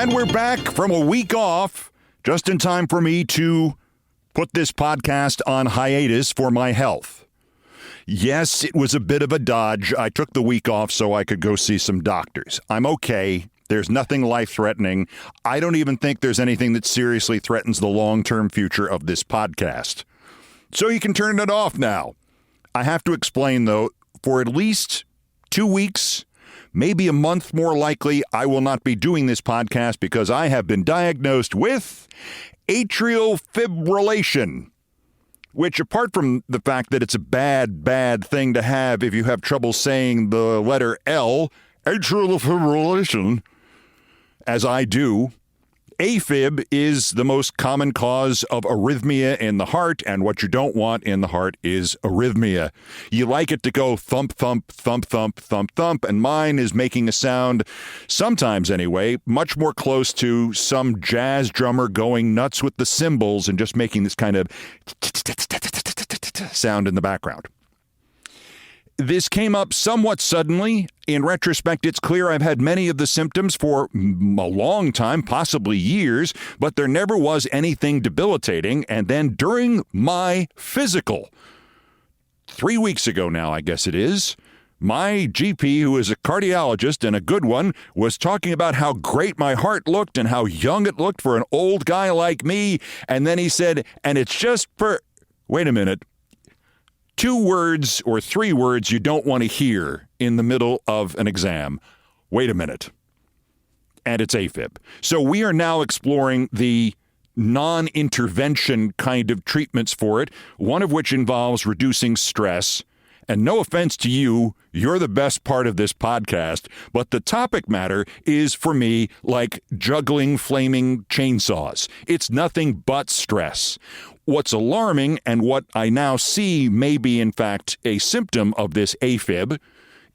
And we're back from a week off, just in time for me to put this podcast on hiatus for my health. Yes, it was a bit of a dodge. I took the week off so I could go see some doctors. I'm okay. There's nothing life-threatening. I don't even think there's anything that seriously threatens the long-term future of this podcast. So you can turn it off now. I have to explain, though, for at least 2 weeks, maybe a month more likely, I will not be doing this podcast because I have been diagnosed with atrial fibrillation, which, apart from the fact that it's a bad thing to have if you have trouble saying the letter L, atrial fibrillation, as I do, AFib is the most common cause of arrhythmia in the heart, and what you don't want in the heart is arrhythmia. You like it to go thump, thump, thump, thump, thump, thump, and mine is making a sound, sometimes anyway, much more close to some jazz drummer going nuts with the cymbals and just making this kind of sound in the background. This came up somewhat suddenly. In retrospect, it's clear I've had many of the symptoms for a long time, possibly years, but there never was anything debilitating. And then during my physical, 3 weeks ago now, I guess it is, my GP, who is a cardiologist and a good one, was talking about how great my heart looked and how young it looked for an old guy like me. And then he said, and it's just for, wait a minute, 2 words or 3 words you don't want to hear in the middle of an exam. Wait a minute. And it's AFib. So we are now exploring the non-intervention kind of treatments for it, one of which involves reducing stress. And no offense to you, you're the best part of this podcast, but the topic matter is, for me, like juggling flaming chainsaws. It's nothing but stress. What's alarming, and what I now see may be, in fact, a symptom of this AFib,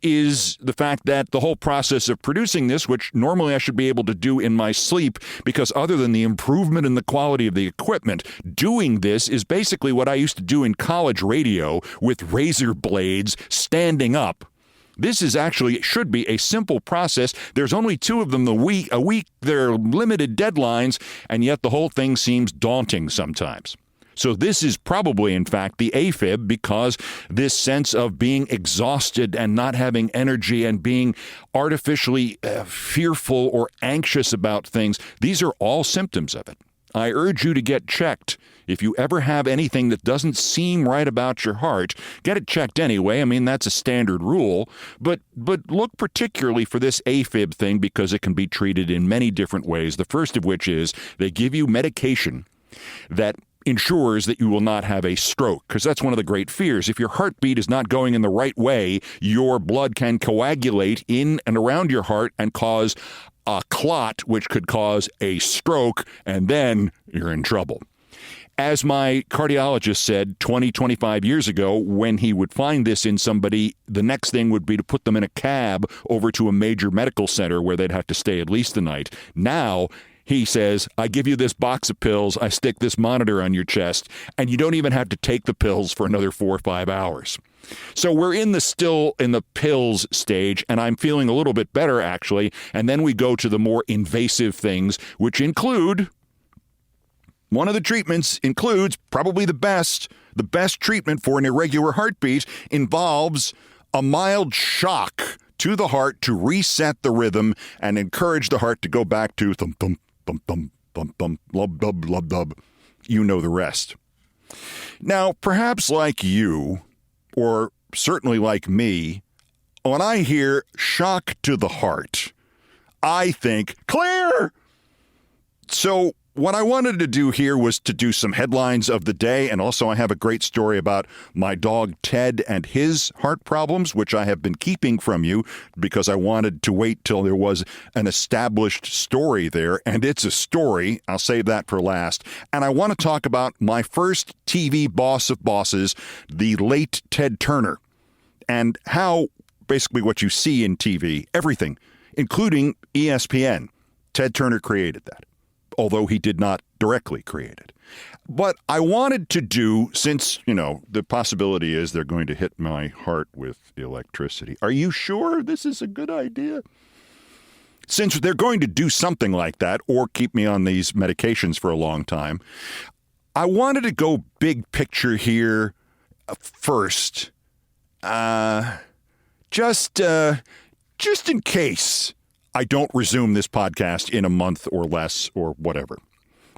is the fact that the whole process of producing this, which normally I should be able to do in my sleep, because other than the improvement in the quality of the equipment, doing this is basically what I used to do in college radio with razor blades standing up. This is actually, should be a simple process. There's only 2 of them a week. They're limited deadlines, and yet the whole thing seems daunting sometimes. So this is probably, in fact, the AFib, because this sense of being exhausted and not having energy and being artificially fearful or anxious about things, these are all symptoms of it. I urge you to get checked. If you ever have anything that doesn't seem right about your heart, get it checked anyway. I mean, that's a standard rule. But look particularly for this AFib thing, because it can be treated in many different ways. The first of which is they give you medication that ensures that you will not have a stroke, because that's one of the great fears. If your heartbeat is not going in the right way, your blood can coagulate in and around your heart and cause a clot, which could cause a stroke, and then you're in trouble. As my cardiologist said 25 years ago, when he would find this in somebody, the next thing would be to put them in a cab over to a major medical center where they'd have to stay at least a night. Now, he says, I give you this box of pills, I stick this monitor on your chest, and you don't even have to take the pills for another 4 or 5 hours. So we're still in the pills stage, and I'm feeling a little bit better, actually. And then we go to the more invasive things, which include, one of the treatments includes, probably the best treatment for an irregular heartbeat involves a mild shock to the heart to reset the rhythm and encourage the heart to go back to thump, thump, bum, bum, bum, bum, lub, dub, lub, dub. You know the rest. Now, perhaps like you, or certainly like me, when I hear shock to the heart, I think, clear! So what I wanted to do here was to do some headlines of the day, and also I have a great story about my dog Ted and his heart problems, which I have been keeping from you because I wanted to wait till there was an established story there, and it's a story. I'll save that for last. And I want to talk about my first TV boss of bosses, the late Ted Turner, and how basically what you see in TV, everything, including ESPN, Ted Turner created that, although he did not directly create it. But I wanted to do, since, the possibility is they're going to hit my heart with electricity. Are you sure this is a good idea? since they're going to do something like that or keep me on these medications for a long time, I wanted to go big picture here first. Just in case I don't resume this podcast in a month or less or whatever.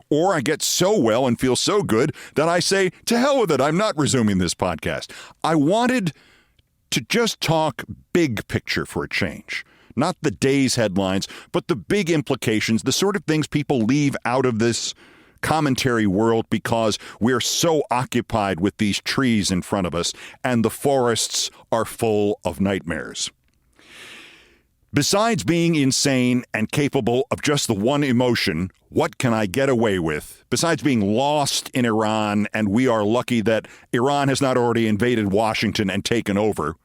Or I get so well and feel so good that I say, to hell with it, I'm not resuming this podcast. I wanted to just talk big picture for a change. Not the day's headlines, but the big implications, the sort of things people leave out of this commentary world because we're so occupied with these trees in front of us and the forests are full of nightmares. Besides being insane and capable of just the one emotion, what can I get away with? Besides being lost in Iran, and we are lucky that Iran has not already invaded Washington and taken over.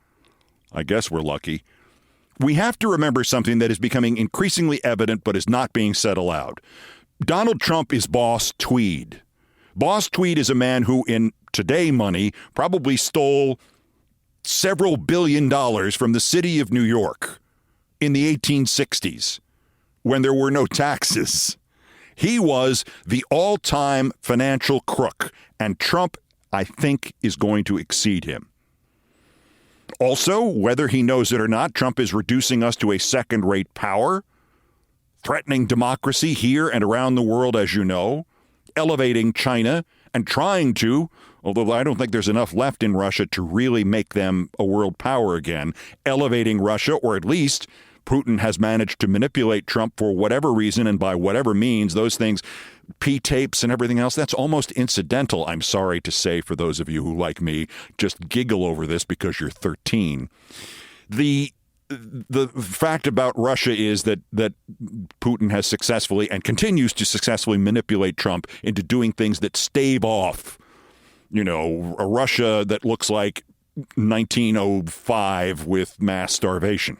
I guess we're lucky. We have to remember something that is becoming increasingly evident but is not being said aloud. Donald Trump is Boss Tweed. Boss Tweed is a man who, in today money, probably stole several $billion from the city of New York in the 1860s, when there were no taxes. He was the all-time financial crook, and Trump, I think, is going to exceed him. Also, whether he knows it or not, Trump is reducing us to a second-rate power, threatening democracy here and around the world, as you know, elevating China, and trying to, although I don't think there's enough left in Russia to really make them a world power again, elevating Russia, or at least Putin has managed to manipulate Trump for whatever reason and by whatever means. Those things, P-tapes and everything else, that's almost incidental, I'm sorry to say, for those of you who, like me, just giggle over this because you're 13. The fact about Russia is that Putin has successfully and continues to successfully manipulate Trump into doing things that stave off, a Russia that looks like 1905 with mass starvation.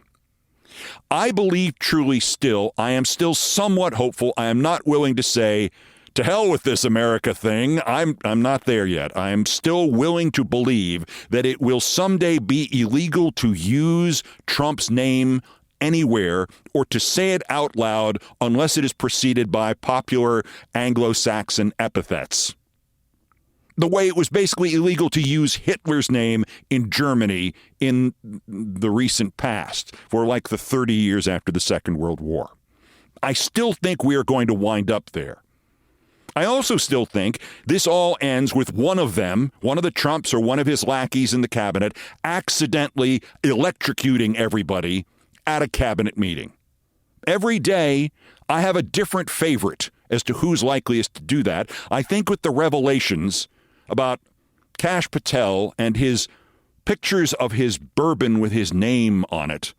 I believe truly still, I am still somewhat hopeful. I am not willing to say, to hell with this America thing. I'm not there yet. I am still willing to believe that it will someday be illegal to use Trump's name anywhere or to say it out loud unless it is preceded by popular Anglo-Saxon epithets. The way it was basically illegal to use Hitler's name in Germany in the recent past, for like the 30 years after the Second World War. I still think we are going to wind up there. I also still think this all ends with one of them, one of the Trumps or one of his lackeys in the cabinet, accidentally electrocuting everybody at a cabinet meeting. Every day, I have a different favorite as to who's likeliest to do that. I think with the revelations about Kash Patel and his pictures of his bourbon with his name on it,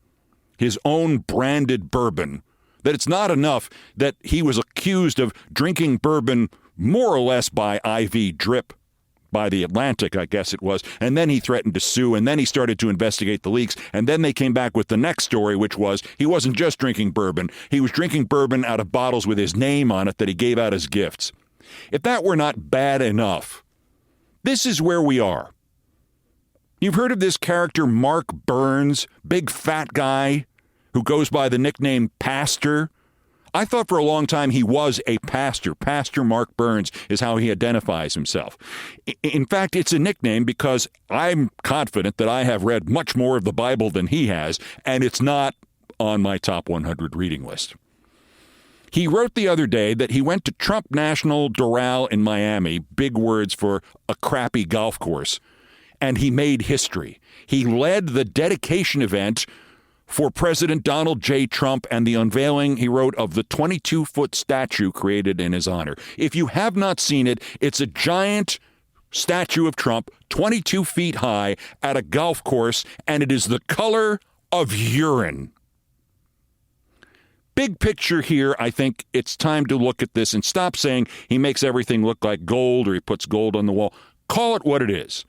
his own branded bourbon, that it's not enough that he was accused of drinking bourbon more or less by IV drip by the Atlantic, I guess it was, and then he threatened to sue, and then he started to investigate the leaks, and then they came back with the next story, which was he wasn't just drinking bourbon, he was drinking bourbon out of bottles with his name on it that he gave out as gifts. If that were not bad enough, this is where we are. You've heard of this character Mark Burns, big fat guy who goes by the nickname Pastor? I thought for a long time he was a pastor. Pastor Mark Burns is how he identifies himself. In fact, it's a nickname because I'm confident that I have read much more of the Bible than he has, and it's not on my top 100 reading list. He wrote the other day that he went to Trump National Doral in Miami, big words for a crappy golf course, and he made history. He led the dedication event for President Donald J. Trump and the unveiling, he wrote, of the 22-foot statue created in his honor. If you have not seen it, it's a giant statue of Trump, 22 feet high, at a golf course, and it is the color of urine. Big picture here, I think it's time to look at this and stop saying he makes everything look like gold or he puts gold on the wall. Call it what it is.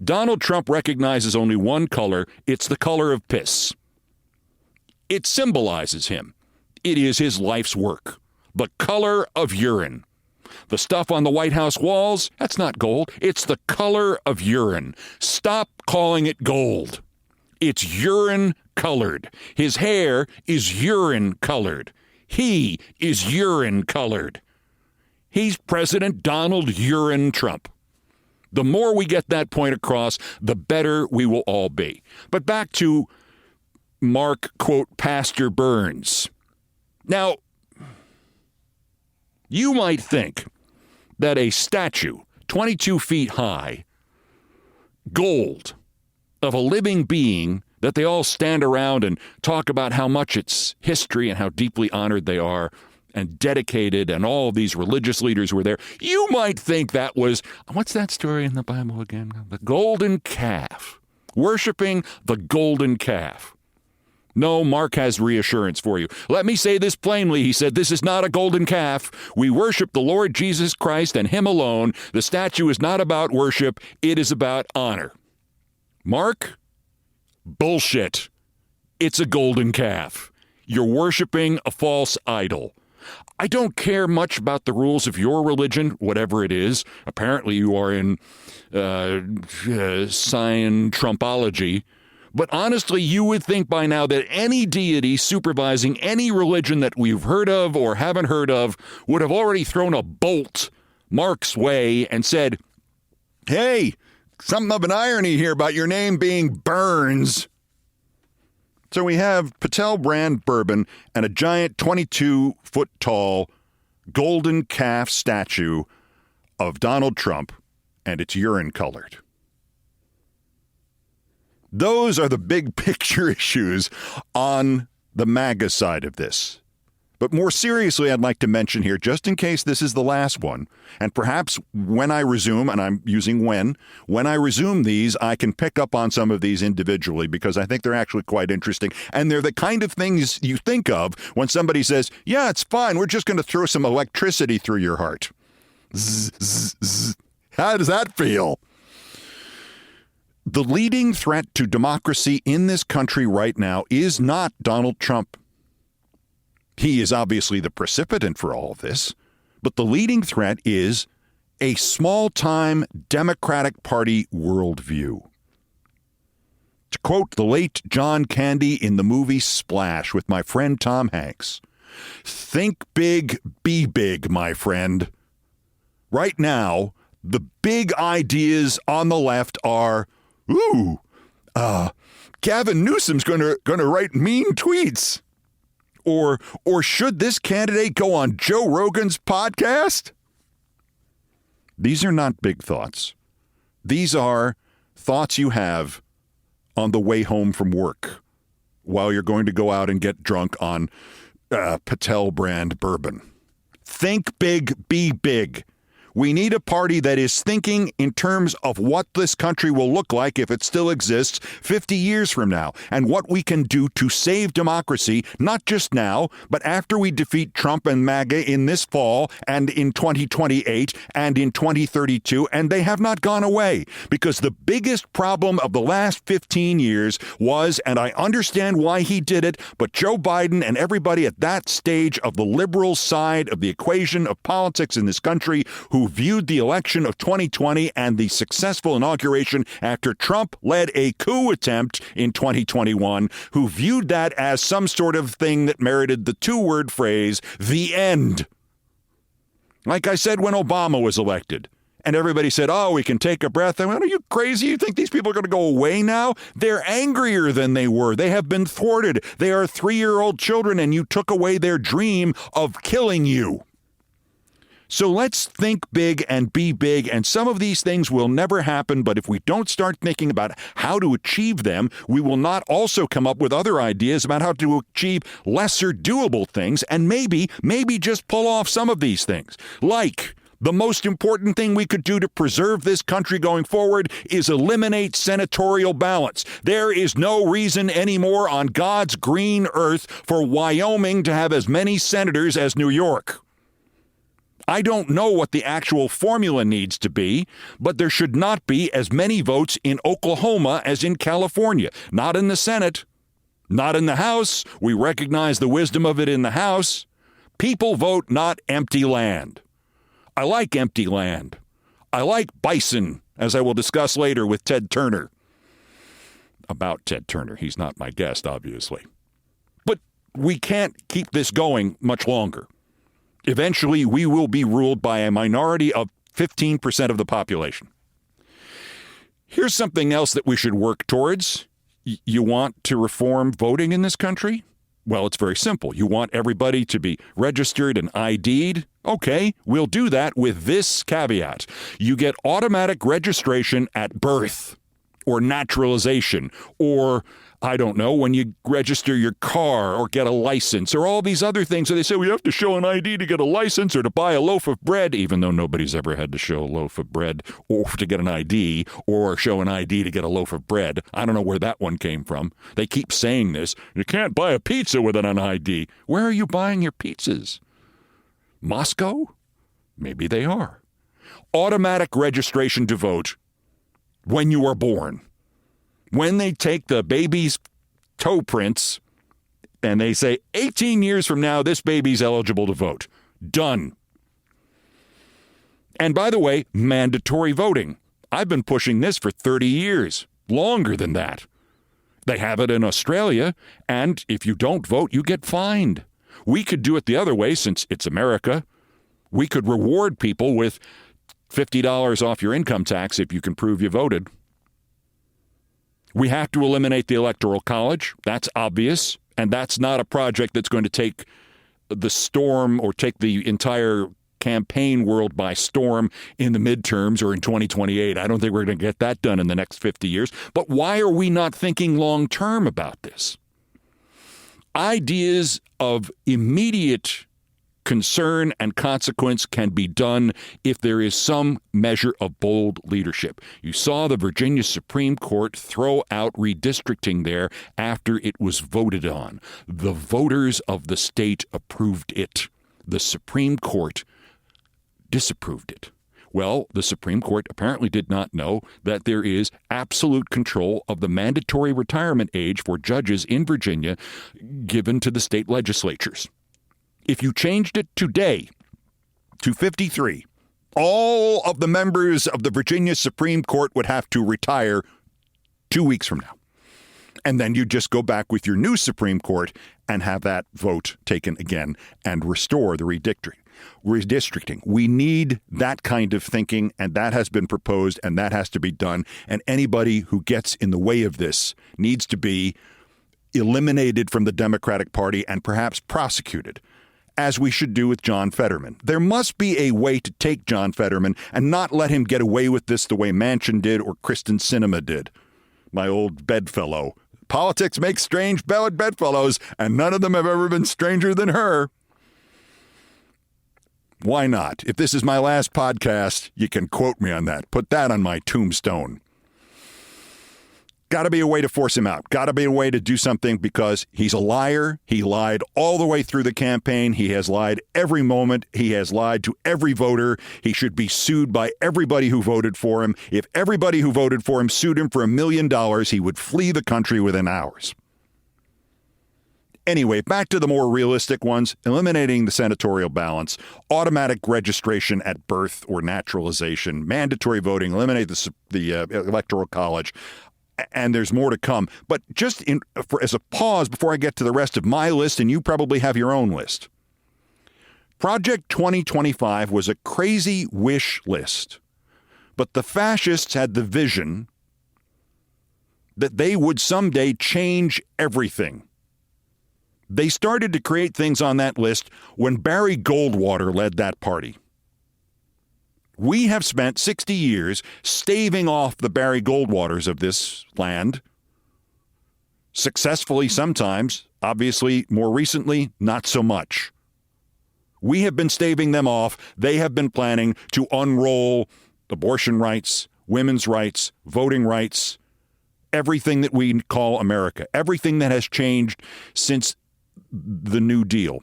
Donald Trump recognizes only one color. It's the color of piss. It symbolizes him. It is his life's work. The color of urine. The stuff on the White House walls, that's not gold. It's the color of urine. Stop calling it gold. It's urine colored. His hair is urine colored. He is urine colored. He's President Donald Urine Trump. The more we get that point across, the better we will all be. But back to Mark, quote, Pastor Burns. Now, you might think that a statue, 22 feet high, gold, of a living being that they all stand around and talk about how much it's history and how deeply honored they are and dedicated, and all of these religious leaders were there. You might think that was, what's that story in the Bible again? The golden calf. Worshiping the golden calf. No, Mark has reassurance for you. Let me say this plainly. He said, this is not a golden calf. We worship the Lord Jesus Christ and him alone. The statue is not about worship. It is about honor. Mark, bullshit. It's a golden calf. You're worshiping a false idol. I don't care much about the rules of your religion, whatever it is. Apparently you are in Scientology. But honestly, you would think by now that any deity supervising any religion that we've heard of or haven't heard of would have already thrown a bolt Mark's way and said, hey, something of an irony here about your name being Burns. So we have Patel brand bourbon and a giant 22-foot-tall golden calf statue of Donald Trump, and it's urine-colored. Those are the big picture issues on the MAGA side of this. But more seriously, I'd like to mention here, just in case this is the last one, and perhaps when I resume, and I'm using when I resume these, I can pick up on some of these individually because I think they're actually quite interesting. And they're the kind of things you think of when somebody says, yeah, it's fine, we're just going to throw some electricity through your heart. Zzz, zzz, zzz. How does that feel? The leading threat to democracy in this country right now is not Donald Trump. He is obviously the precipitant for all of this, but the leading threat is a small-time Democratic Party worldview. To quote the late John Candy in the movie Splash with my friend Tom Hanks, think big, be big, my friend. Right now, the big ideas on the left are, Gavin Newsom's going to write mean tweets. Or should this candidate go on Joe Rogan's podcast? These are not big thoughts. These are thoughts you have on the way home from work while you're going to go out and get drunk on Patel brand bourbon. Think big, be big. We need a party that is thinking in terms of what this country will look like if it still exists 50 years from now, and what we can do to save democracy, not just now, but after we defeat Trump and MAGA in this fall and in 2028 and in 2032, and they have not gone away. Because the biggest problem of the last 15 years was, and I understand why he did it, but Joe Biden and everybody at that stage of the liberal side of the equation of politics in this country who viewed the election of 2020 and the successful inauguration after Trump led a coup attempt in 2021, who viewed that as some sort of thing that merited the two-word phrase, the end. Like I said when Obama was elected, and everybody said, oh, we can take a breath. I went, are you crazy? You think these people are going to go away now? They're angrier than they were. They have been thwarted. They are 3-year-old children, and you took away their dream of killing you. So let's think big and be big, and some of these things will never happen, but if we don't start thinking about how to achieve them, we will not also come up with other ideas about how to achieve lesser doable things, and maybe just pull off some of these things. Like, the most important thing we could do to preserve this country going forward is eliminate senatorial ballots. There is no reason anymore on God's green earth for Wyoming to have as many senators as New York. I don't know what the actual formula needs to be, but there should not be as many votes in Oklahoma as in California. Not in the Senate, not in the House. We recognize the wisdom of it in the House. People vote, not empty land. I like empty land. I like bison, as I will discuss later with Ted Turner. about Ted Turner. He's not my guest, obviously. But we can't keep this going much longer. Eventually, we will be ruled by a minority of 15% of the population. Here's something else that we should work towards. You want to reform voting in this country? Well, it's very simple. You want everybody to be registered and ID'd? Okay, we'll do that with this caveat. You get automatic registration at birth or naturalization or, I don't know, when you register your car or get a license or all these other things. So they say we have to show an ID to get a license or to buy a loaf of bread, even though nobody's ever had to show a loaf of bread or to get an ID or show an ID to get a loaf of bread. I don't know where that one came from. They keep saying this. You can't buy a pizza with an ID. Where are you buying your pizzas? Moscow? Maybe they are. Automatic registration to vote when you are born. When they take the baby's toe prints and they say 18 years from now, this baby's eligible to vote. Done. And by the way, mandatory voting. I've been pushing this for 30 years, longer than that. They have it in Australia, and if you don't vote, you get fined. We could do it the other way since it's America. We could reward people with $50 off your income tax if you can prove you voted. We have to eliminate the Electoral College. That's obvious. And that's not a project that's going to take the storm or take the entire campaign world by storm in the midterms or in 2028. I don't think we're going to get that done in the next 50 years. But why are we not thinking long term about this? Ideas of immediate concern and consequence can be done if there is some measure of bold leadership. You saw the Virginia Supreme Court throw out redistricting there after it was voted on. The voters of the state approved it. The Supreme Court disapproved it. Well, the Supreme Court apparently did not know that there is absolute control of the mandatory retirement age for judges in Virginia given to the state legislatures. If you changed it today to 53, all of the members of the Virginia Supreme Court would have to retire 2 weeks from now. And then you just go back with your new Supreme Court and have that vote taken again and restore the redistricting. We need that kind of thinking, and that has been proposed, and that has to be done. And anybody who gets in the way of this needs to be eliminated from the Democratic Party and perhaps prosecuted, as we should do with John Fetterman. There must be a way to take John Fetterman and not let him get away with this the way Manchin did or Kristen Sinema did. My old bedfellow. Politics makes strange bedfellows, and none of them have ever been stranger than her. Why not? If this is my last podcast, you can quote me on that. Put that on my tombstone. Got to be a way to force him out. Got to be a way to do something because he's a liar. He lied all the way through the campaign. He has lied every moment. He has lied to every voter. He should be sued by everybody who voted for him. If everybody who voted for him sued him for $1 million, he would flee the country within hours. Anyway, back to the more realistic ones, eliminating the senatorial balance, automatic registration at birth or naturalization, mandatory voting, eliminate the Electoral College. And there's more to come. But just as a pause before I get to the rest of my list, and you probably have your own list. Project 2025 was a crazy wish list. But the fascists had the vision that they would someday change everything. They started to create things on that list when Barry Goldwater led that party. We have spent 60 years staving off the Barry Goldwaters of this land, successfully sometimes, obviously more recently, not so much. We have been staving them off. They have been planning to unroll abortion rights, women's rights, voting rights, everything that we call America, everything that has changed since the New Deal.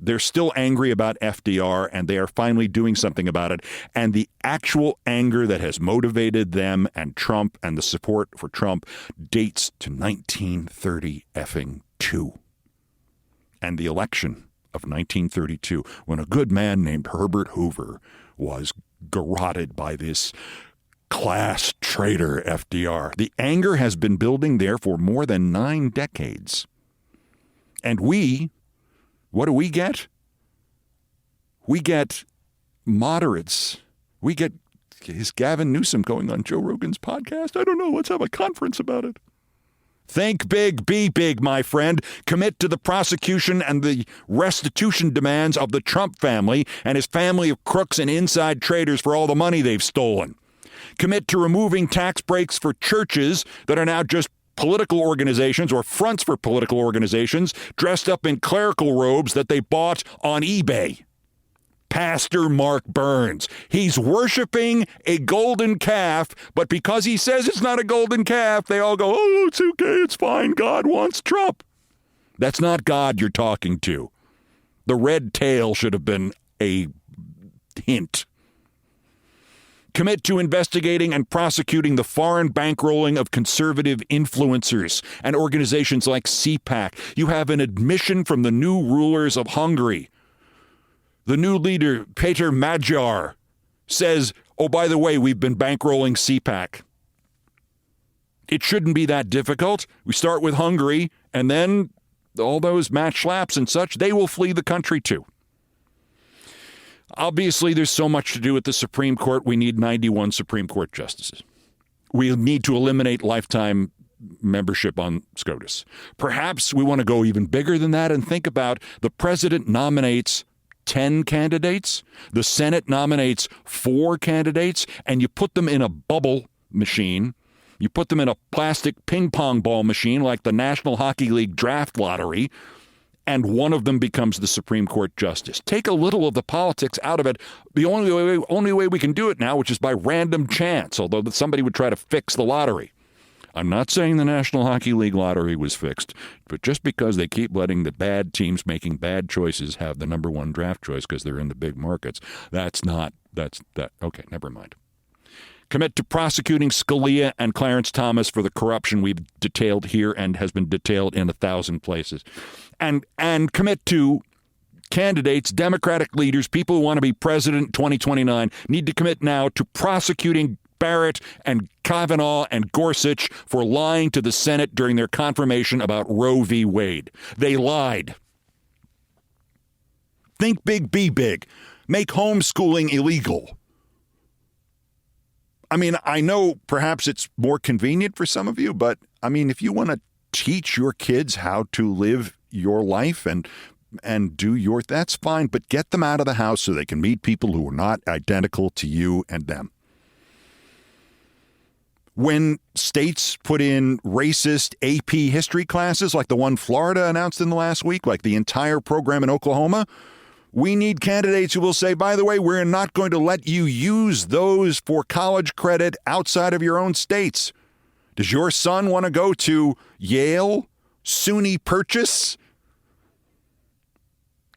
They're still angry about FDR, and they are finally doing something about it. And the actual anger that has motivated them and Trump and the support for Trump dates to 1932 and the election of 1932, when a good man named Herbert Hoover was garroted by this Class traitor, FDR. The anger has been building there for more than 9 decades. And what do we get? We get moderates. We get, is Gavin Newsom going on Joe Rogan's podcast? I don't know. Let's have a conference about it. Think big, be big, my friend. Commit to the prosecution and the restitution demands of the Trump family and his family of crooks and inside traders for all the money they've stolen. Commit to removing tax breaks for churches that are now just political organizations or fronts for political organizations dressed up in clerical robes that they bought on eBay. Pastor Mark Burns. He's worshiping a golden calf, but because he says it's not a golden calf, they all go, oh, it's okay, it's fine, God wants Trump. That's not God you're talking to. The red tail should have been a hint. Commit to investigating and prosecuting the foreign bankrolling of conservative influencers and organizations like CPAC. You have an admission from the new rulers of Hungary. The new leader, Peter Magyar, says, oh, by the way, we've been bankrolling CPAC. It shouldn't be that difficult. We start with Hungary, and then all those Matt Schlaps and such, they will flee the country too. Obviously, there's so much to do at the Supreme Court. We need 91 Supreme Court justices. We need to eliminate lifetime membership on SCOTUS. Perhaps we want to go even bigger than that and think about the president nominates 10 candidates, the Senate nominates 4 candidates, and you put them in a bubble machine. You put them in a plastic ping pong ball machine like the National Hockey League draft lottery, and one of them becomes the Supreme Court justice. Take a little of the politics out of it. The only way we can do it now, which is by random chance, although somebody would try to fix the lottery. I'm not saying the National Hockey League lottery was fixed, but just because they keep letting the bad teams making bad choices have the number one draft choice because they're in the big markets, okay, never mind. Commit to prosecuting Scalia and Clarence Thomas for the corruption we've detailed here and has been detailed in 1,000 places. And commit to candidates, Democratic leaders, people who want to be president in 2029, need to commit now to prosecuting Barrett and Kavanaugh and Gorsuch for lying to the Senate during their confirmation about Roe v. Wade. They lied. Think big, be big. Make homeschooling illegal. I mean, I know perhaps it's more convenient for some of you, but I mean, if you want to teach your kids how to live your life and do that's fine, but get them out of the house so they can meet people who are not identical to you and them. When states put in racist AP history classes like the one Florida announced in the last week, like the entire program in Oklahoma, we need candidates who will say, by the way, we're not going to let you use those for college credit outside of your own states. Does your son want to go to Yale, SUNY Purchase,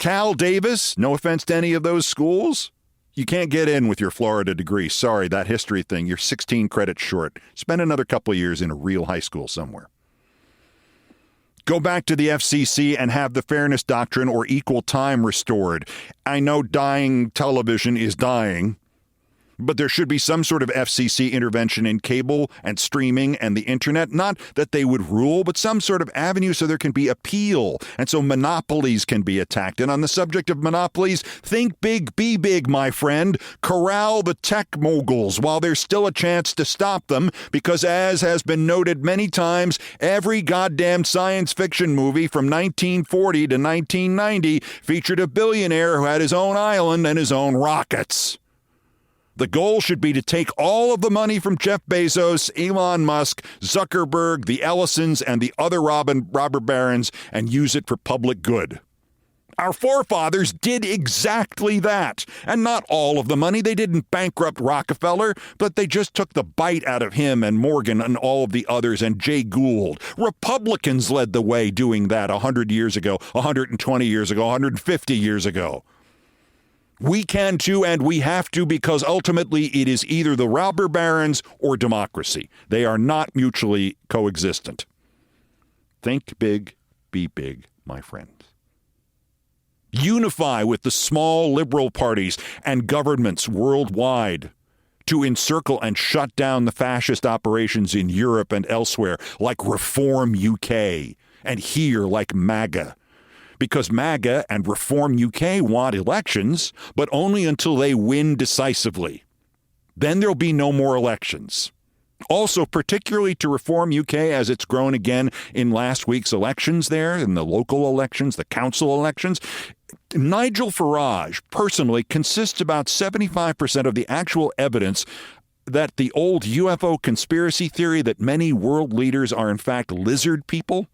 Cal Davis? No offense to any of those schools. You can't get in with your Florida degree. Sorry, that history thing, you're 16 credits short. Spend another couple of years in a real high school somewhere. Go back to the FCC and have the fairness doctrine or equal time restored. I know dying television is dying, but there should be some sort of FCC intervention in cable and streaming and the internet. Not that they would rule, but some sort of avenue so there can be appeal and so monopolies can be attacked. And on the subject of monopolies, think big, be big, my friend. Corral the tech moguls while there's still a chance to stop them, because as has been noted many times, every goddamn science fiction movie from 1940 to 1990 featured a billionaire who had his own island and his own rockets. The goal should be to take all of the money from Jeff Bezos, Elon Musk, Zuckerberg, the Ellisons, and the other robber barons and use it for public good. Our forefathers did exactly that. And not all of the money. They didn't bankrupt Rockefeller, but they just took the bite out of him and Morgan and all of the others and Jay Gould. Republicans led the way doing that 100 years ago, 120 years ago, 150 years ago. We can too, and we have to, because ultimately it is either the robber barons or democracy. They are not mutually coexistent. Think big, be big, my friends. Unify with the small liberal parties and governments worldwide. to encircle and shut down the fascist operations in Europe and elsewhere, like Reform UK, and here like MAGA. Because MAGA and Reform UK want elections, but only until they win decisively. Then there'll be no more elections. Also, particularly to Reform UK, as it's grown again in last week's elections there, in the local elections, the council elections, Nigel Farage personally consists about 75% of the actual evidence that the old UFO conspiracy theory that many world leaders are in fact lizard people.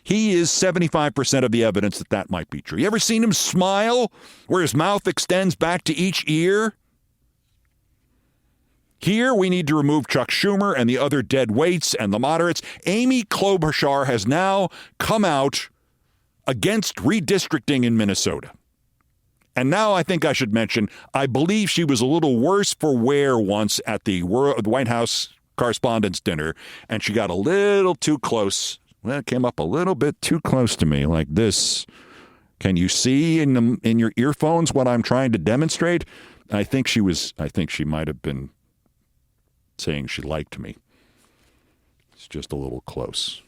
He is 75% of the evidence that that might be true. You ever seen him smile where his mouth extends back to each ear? Here, we need to remove Chuck Schumer and the other dead weights and the moderates. Amy Klobuchar has now come out against redistricting in Minnesota. And now I think I should mention, I believe she was a little worse for wear once at the White House Correspondents' Dinner, and she got a little too close. Well, it came up a little bit too close to me, like this. Can you see in your earphones what I'm trying to demonstrate? I think she might have been saying she liked me. It's just a little close.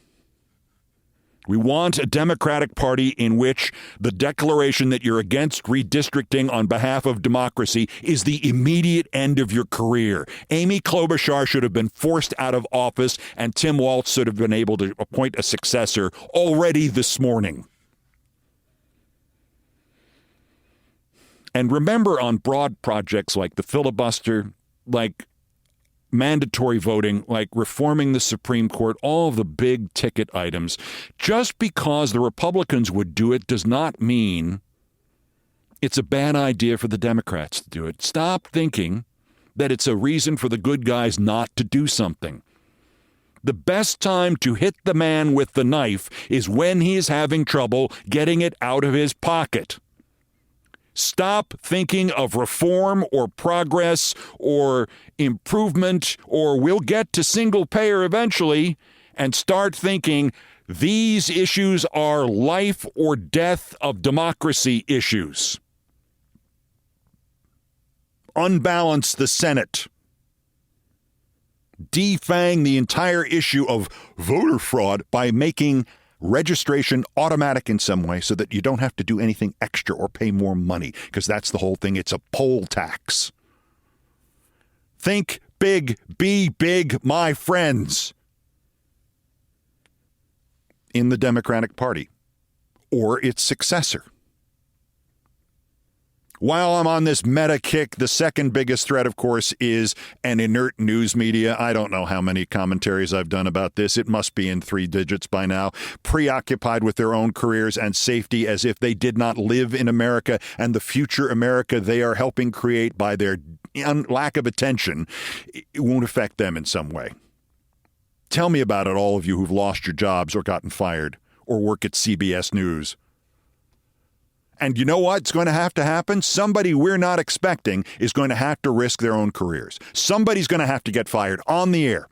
We want a Democratic Party in which the declaration that you're against redistricting on behalf of democracy is the immediate end of your career. Amy Klobuchar should have been forced out of office, and Tim Walz should have been able to appoint a successor already this morning. And remember, on broad projects like the filibuster, like mandatory voting, like reforming the Supreme Court, all of the big ticket items, just because the Republicans would do it does not mean it's a bad idea for the Democrats to do it. Stop thinking that it's a reason for the good guys not to do something. The best time to hit the man with the knife is when he is having trouble getting it out of his pocket. Stop thinking of reform or progress or improvement or we'll get to single payer eventually, and start thinking these issues are life or death of democracy issues. Unbalance the Senate. Defang the entire issue of voter fraud by making registration automatic in some way so that you don't have to do anything extra or pay more money, because that's the whole thing. It's a poll tax. Think big, be big, my friends, in the Democratic Party or its successor. While I'm on this meta kick, the second biggest threat, of course, is an inert news media. I don't know how many commentaries I've done about this. It must be in 3 digits by now. Preoccupied with their own careers and safety as if they did not live in America and the future America they are helping create by their lack of attention, it won't affect them in some way. Tell me about it, all of you who've lost your jobs or gotten fired or work at CBS News. And you know what's going to happen? Somebody we're not expecting is going to have to risk their own careers. Somebody's going to have to get fired on the air.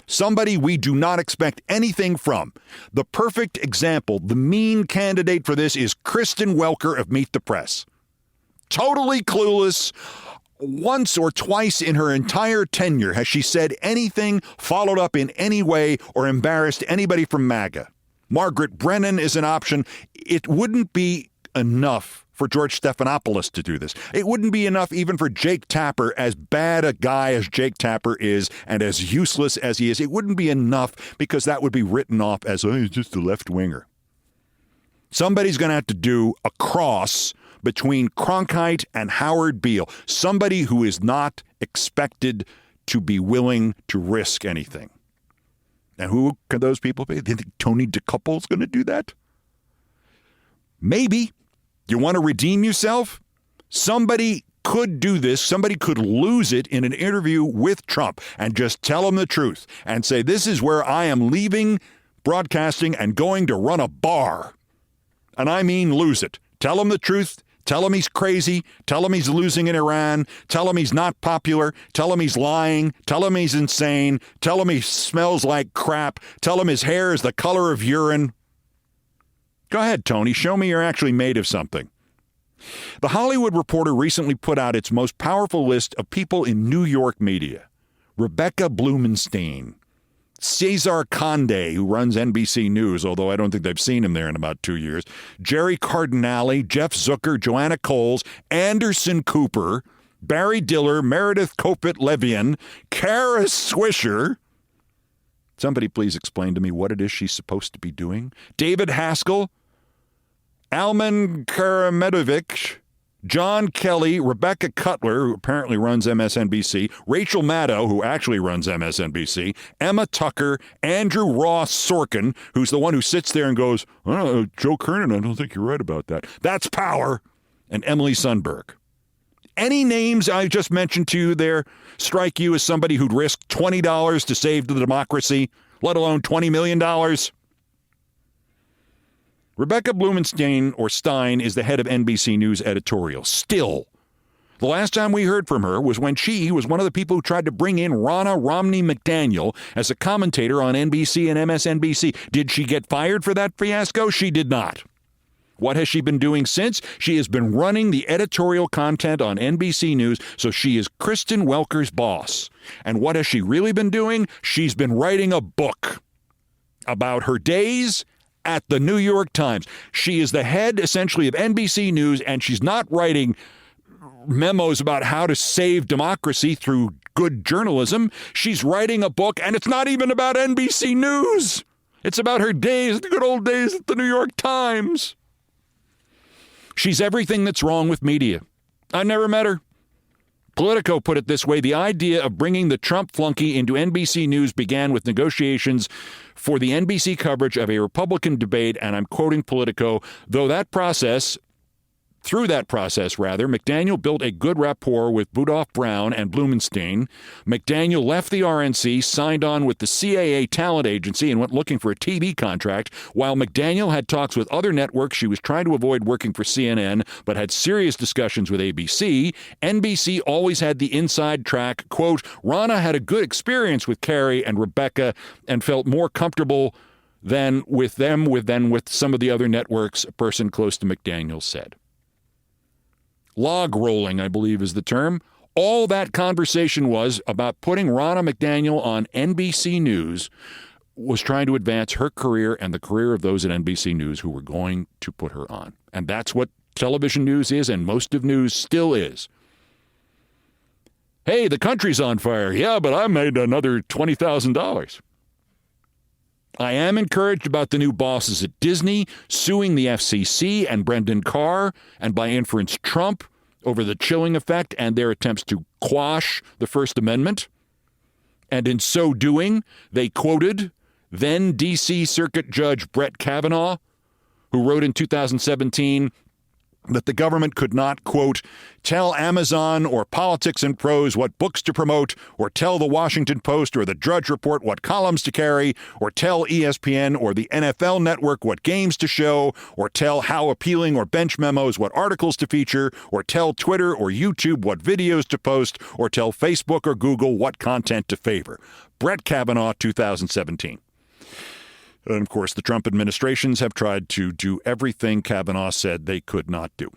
Somebody we do not expect anything from. The perfect example, the mean candidate for this is Kristen Welker of Meet the Press. Totally clueless. Once or twice in her entire tenure has she said anything, followed up in any way, or embarrassed anybody from MAGA. Margaret Brennan is an option. It wouldn't be enough for George Stephanopoulos to do this. It wouldn't be enough even for Jake Tapper, as bad a guy as Jake Tapper is and as useless as he is. It wouldn't be enough because that would be written off as, oh, he's just a left-winger. Somebody's going to have to do a cross between Cronkite and Howard Beale, somebody who is not expected to be willing to risk anything. And who could those people be? Do you think Tony DeCouple's going to do that? Maybe. You want to redeem yourself? Somebody could do this. Somebody could lose it in an interview with Trump and just tell him the truth and say, this is where I am leaving broadcasting and going to run a bar. And I mean lose it. Tell him the truth. Tell him he's crazy. Tell him he's losing in Iran. Tell him he's not popular. Tell him he's lying. Tell him he's insane. Tell him he smells like crap. Tell him his hair is the color of urine. Go ahead, Tony. Show me you're actually made of something. The Hollywood Reporter recently put out its most powerful list of people in New York media. Rebecca Blumenstein, Cesar Conde, who runs NBC News, although I don't think they've seen him there in about 2 years, Jerry Cardinale, Jeff Zucker, Joanna Coles, Anderson Cooper, Barry Diller, Meredith Kopit-Levian, Kara Swisher. Somebody please explain to me what it is she's supposed to be doing. David Haskell, Alman Karamedovic, John Kelly, Rebecca Cutler, who apparently runs MSNBC, Rachel Maddow, who actually runs MSNBC, Emma Tucker, Andrew Ross Sorkin, who's the one who sits there and goes, oh, Joe Kernan, I don't think you're right about that. That's power. And Emily Sundberg. Any names I just mentioned to you there strike you as somebody who'd risk $20 to save the democracy, let alone $20 million? Rebecca Blumenstein, or Stein, is the head of NBC News editorial. Still, the last time we heard from her was when she was one of the people who tried to bring in Ronna Romney McDaniel as a commentator on NBC and MSNBC. Did she get fired for that fiasco? She did not. What has she been doing since? She has been running the editorial content on NBC News, so she is Kristen Welker's boss. And what has she really been doing? She's been writing a book about her days at the New York Times. She is the head, essentially, of NBC News, and she's not writing memos about how to save democracy through good journalism. She's writing a book, and it's not even about NBC News. It's about her days, the good old days at the New York Times. She's everything that's wrong with media. I never met her. Politico put it this way: the idea of bringing the Trump flunky into NBC News began with negotiations for the NBC coverage of a Republican debate, and I'm quoting Politico, Through that process, McDaniel built a good rapport with Budoff Brown and Blumenstein. McDaniel left the RNC, signed on with the CAA talent agency, and went looking for a TV contract. While McDaniel had talks with other networks, she was trying to avoid working for CNN, but had serious discussions with ABC. NBC always had the inside track. Quote, Ronna had a good experience with Carrie and Rebecca and felt more comfortable than with some of the other networks, a person close to McDaniel said. Log rolling, I believe is the term. All that conversation was about putting Ronna McDaniel on NBC News was trying to advance her career and the career of those at NBC News who were going to put her on. And that's what television news is, and most of news still is. Hey, the country's on fire. Yeah, but I made another $20,000. I am encouraged about the new bosses at Disney suing the FCC and Brendan Carr, and by inference Trump, over the chilling effect and their attempts to quash the First Amendment. And in so doing, they quoted then D.C. Circuit Judge Brett Kavanaugh, who wrote in 2017 that the government could not, quote, tell Amazon or Politics and Prose what books to promote, or tell the Washington Post or the Drudge Report what columns to carry, or tell ESPN or the NFL Network what games to show, or tell How Appealing or Bench Memos what articles to feature, or tell Twitter or YouTube what videos to post, or tell Facebook or Google what content to favor. Brett Kavanaugh, 2017. And, of course, the Trump administrations have tried to do everything Kavanaugh said they could not do.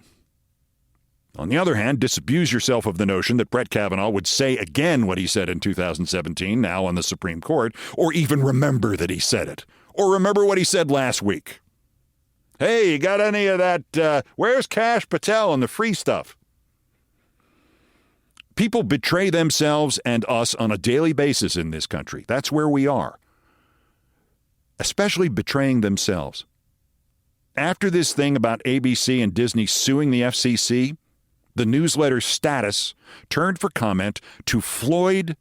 On the other hand, disabuse yourself of the notion that Brett Kavanaugh would say again what he said in 2017, now on the Supreme Court, or even remember that he said it, or remember what he said last week. Hey, you got any of that, where's Kash Patel and the free stuff? People betray themselves and us on a daily basis in this country. That's where we are. Especially betraying themselves. After this thing about ABC and Disney suing the FCC, the newsletter Status turned for comment to Floyd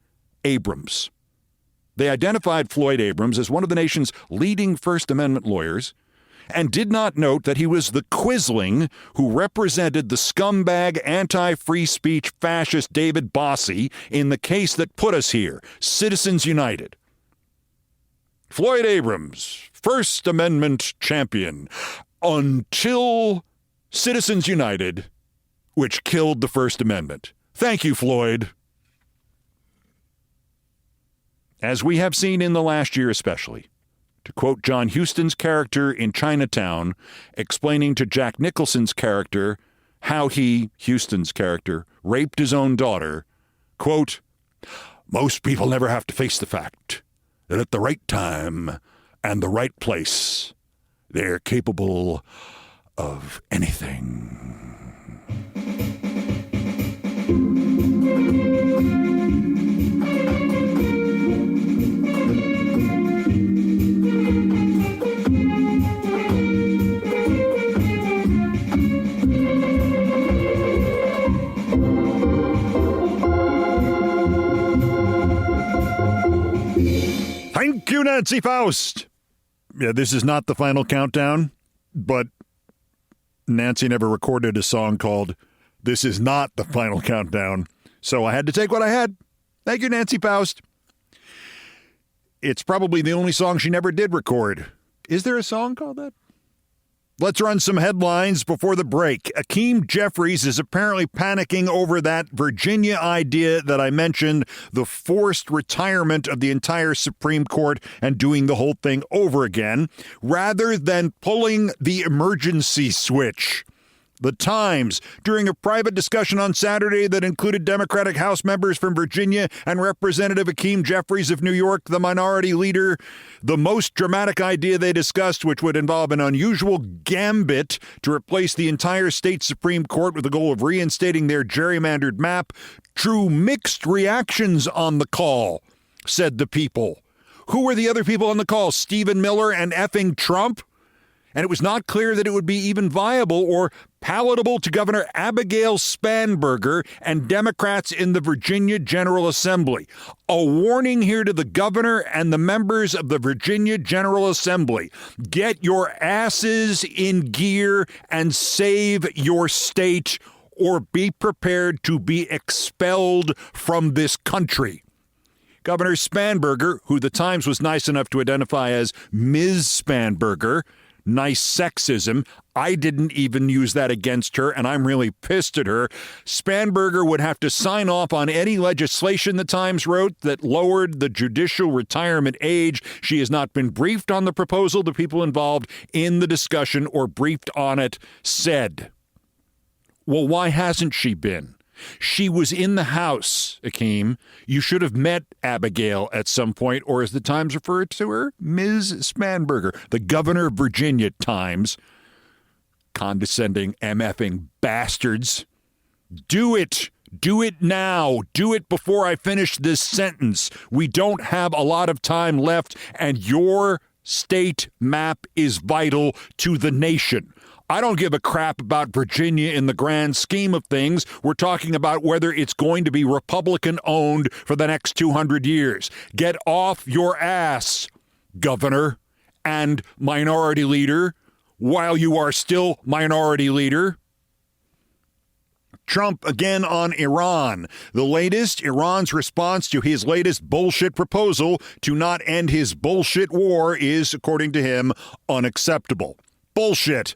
Abrams. They identified Floyd Abrams as one of the nation's leading First Amendment lawyers and did not note that he was the quisling who represented the scumbag anti-free speech fascist David Bossie in the case that put us here, Citizens United. Floyd Abrams, First Amendment champion, until Citizens United, which killed the First Amendment. Thank you, Floyd. As we have seen in the last year especially, to quote John Huston's character in Chinatown, explaining to Jack Nicholson's character how he, Houston's character, raped his own daughter. Quote, "Most people never have to face the fact that at the right time and the right place, they're capable of anything." Thank you, Nancy Faust. Yeah, this is not the final countdown, but Nancy never recorded a song called "This Is Not the Final Countdown," so I had to take what I had. Thank you, Nancy Faust. It's probably the only song she never did record. Is there a song called that? Let's run some headlines before the break. Hakeem Jeffries is apparently panicking over that Virginia idea that I mentioned, the forced retirement of the entire Supreme Court and doing the whole thing over again, rather than pulling the emergency switch. The Times, during a private discussion on Saturday that included Democratic House members from Virginia and Representative Hakeem Jeffries of New York, the minority leader, the most dramatic idea they discussed, which would involve an unusual gambit to replace the entire state Supreme Court with the goal of reinstating their gerrymandered map, drew mixed reactions on the call, said the People. Who were the other people on the call? Stephen Miller and effing Trump? And it was not clear that it would be even viable or palatable to Governor Abigail Spanberger and Democrats in the Virginia General Assembly. A warning here to the governor and the members of the Virginia General Assembly. Get your asses in gear and save your state, or be prepared to be expelled from this country. Governor Spanberger, who the Times was nice enough to identify as Ms. Spanberger, nice sexism. I didn't even use that against her, and I'm really pissed at her. Spanberger would have to sign off on any legislation, the Times wrote, that lowered the judicial retirement age. She has not been briefed on the proposal. The people involved in the discussion or briefed on it said. Well, why hasn't she been? She was in the House, Hakeem. You should have met Abigail at some point, or as the Times referred to her, Ms. Spanberger, the governor of Virginia, Times. Condescending MFing bastards. Do it. Do it now. Do it before I finish this sentence. We don't have a lot of time left, and your state map is vital to the nation. I don't give a crap about Virginia in the grand scheme of things. We're talking about whether it's going to be Republican-owned for the next 200 years. Get off your ass, governor and minority leader, while you are still minority leader. Trump again on Iran. The latest, Iran's response to his latest bullshit proposal to not end his bullshit war is, according to him, unacceptable. Bullshit.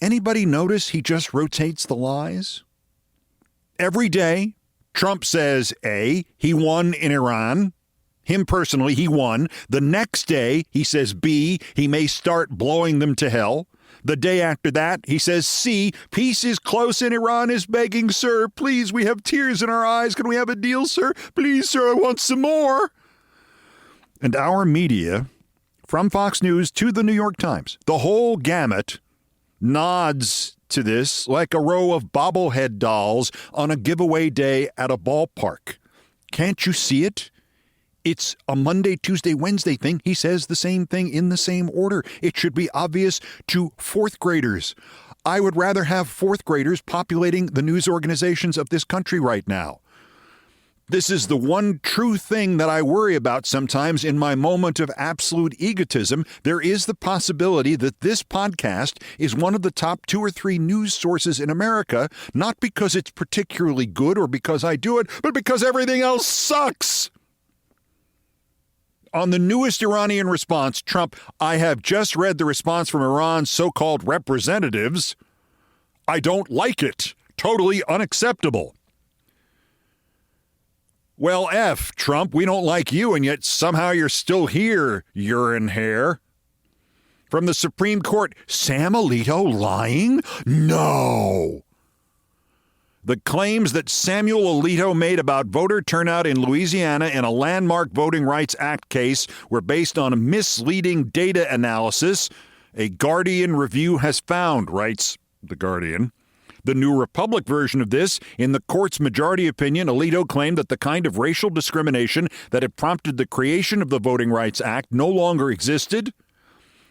Anybody notice he just rotates the lies? Every day, Trump says, A, he won in Iran. Him personally, he won. The next day, he says, B, he may start blowing them to hell. The day after that, he says, C, peace is close and Iran is begging, sir, please, we have tears in our eyes. Can we have a deal, sir? Please, sir, I want some more. And our media, from Fox News to the New York Times, the whole gamut, nods to this like a row of bobblehead dolls on a giveaway day at a ballpark. Can't you see it? It's a Monday, Tuesday, Wednesday thing. He says the same thing in the same order. It should be obvious to fourth graders. I would rather have fourth graders populating the news organizations of this country right now. This is the one true thing that I worry about sometimes in my moment of absolute egotism. There is the possibility that this podcast is one of the top 2 or 3 news sources in America, not because it's particularly good or because I do it, but because everything else sucks. On the newest Iranian response, Trump, I have just read the response from Iran's so-called representatives. I don't like it. Totally unacceptable. Well, F, Trump, we don't like you, and yet somehow you're still here, urine hair. From the Supreme Court, Sam Alito lying? No. The claims that Samuel Alito made about voter turnout in Louisiana in a landmark Voting Rights Act case were based on a misleading data analysis, a Guardian review has found, writes The Guardian. The New Republic version of this, in the court's majority opinion, Alito claimed that the kind of racial discrimination that had prompted the creation of the Voting Rights Act no longer existed.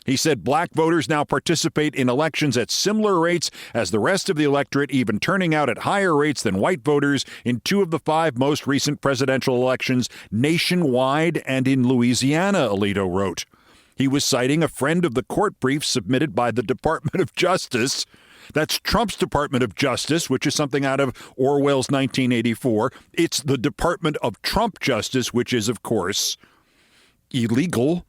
He said black voters now participate in elections at similar rates as the rest of the electorate, even turning out at higher rates than white voters in 2 of the 5 most recent presidential elections nationwide and in Louisiana, Alito wrote. He was citing a friend of the court brief submitted by the Department of Justice. That's Trump's Department of Justice, which is something out of Orwell's 1984. It's the Department of Trump Justice, which is, of course, illegal.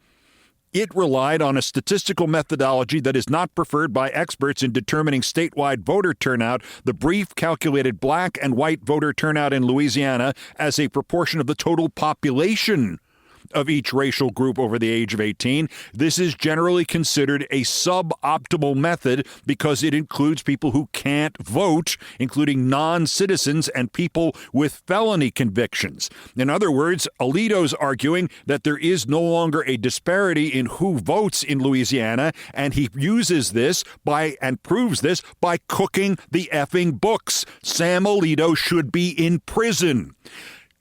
It relied on a statistical methodology that is not preferred by experts in determining statewide voter turnout. The brief calculated black and white voter turnout in Louisiana as a proportion of the total population of each racial group over the age of 18. This is generally considered a suboptimal method because it includes people who can't vote, including non-citizens and people with felony convictions. In other words, Alito's arguing that there is no longer a disparity in who votes in Louisiana, and he uses this and proves this by cooking the effing books. Sam Alito should be in prison.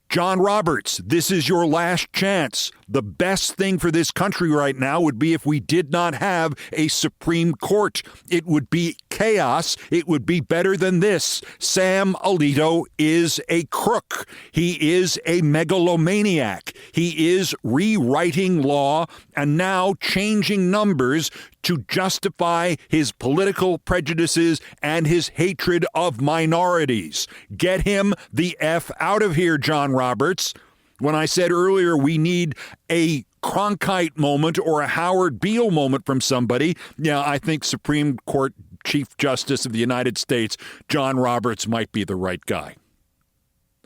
John Roberts, this is your last chance. The best thing for this country right now would be if we did not have a Supreme Court. It would be chaos. It would be better than this. Sam Alito is a crook. He is a megalomaniac. He is rewriting law and now changing numbers to justify his political prejudices and his hatred of minorities. Get him the F out of here, John Roberts. When I said earlier we need a Cronkite moment or a Howard Beale moment from somebody, yeah, I think Supreme Court Chief Justice of the United States, John Roberts, might be the right guy.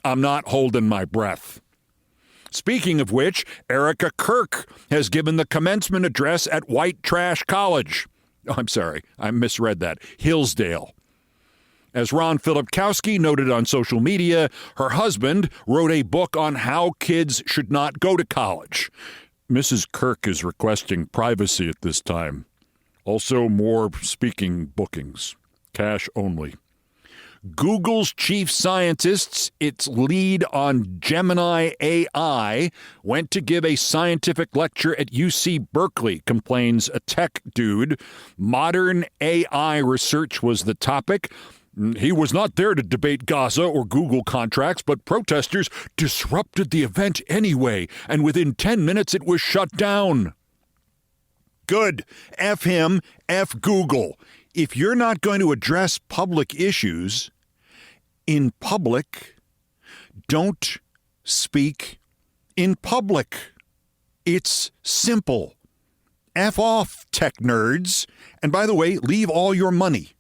I'm not holding my breath. Speaking of which, Erica Kirk has given the commencement address at White Trash College. Oh, I'm sorry, I misread that. Hillsdale. As Ron Filipkowski noted on social media, her husband wrote a book on how kids should not go to college. Mrs. Kirk is requesting privacy at this time. Also, more speaking bookings. Cash only. Google's chief scientists, its lead on Gemini AI, went to give a scientific lecture at UC Berkeley, complains a tech dude. Modern AI research was the topic. He was not there to debate Gaza or Google contracts, but protesters disrupted the event anyway, and within 10 minutes it was shut down. Good. F him, F Google. If you're not going to address public issues in public, don't speak in public. It's simple. F off, tech nerds. And by the way, leave all your money.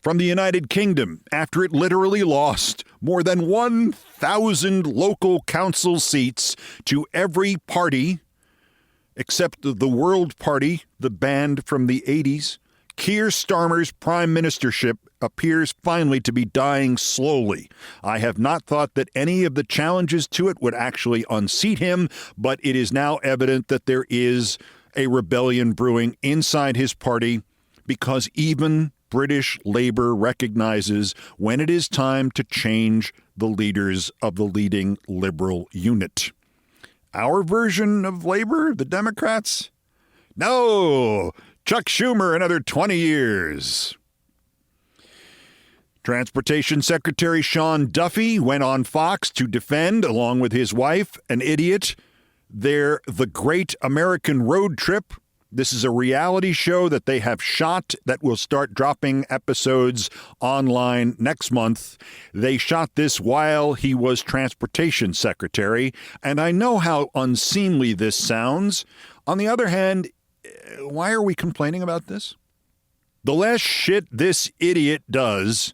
From the United Kingdom, after it literally lost more than 1,000 local council seats to every party except the World Party, the band from the 80s, Keir Starmer's prime ministership appears finally to be dying slowly. I have not thought that any of the challenges to it would actually unseat him, but it is now evident that there is a rebellion brewing inside his party because even British Labour recognizes when it is time to change the leaders of the leading liberal unit. Our version of Labour, the Democrats? No! Chuck Schumer, another 20 years. Transportation Secretary Sean Duffy went on Fox to defend, along with his wife, an idiot, The Great American Road Trip. This is a reality show that they have shot that will start dropping episodes online next month. They shot this while he was transportation secretary, and I know how unseemly this sounds. On the other hand, why are we complaining about this? The less shit this idiot does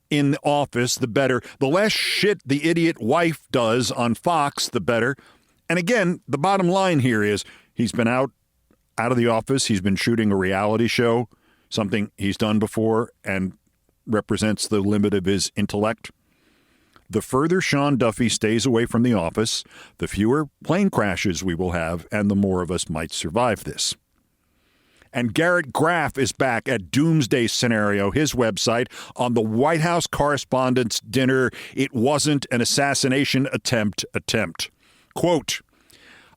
in the office, the better. The less shit the idiot wife does on Fox, the better. And again, the bottom line here is he's been out of the office. He's been shooting a reality show, something he's done before. And represents the limit of his intellect. The further Sean Duffy stays away from the office, the fewer plane crashes we will have, and the more of us might survive this. And Garrett Graff is back at Doomsday Scenario, his website, on the White House Correspondents' Dinner. It wasn't an assassination attempt. Quote,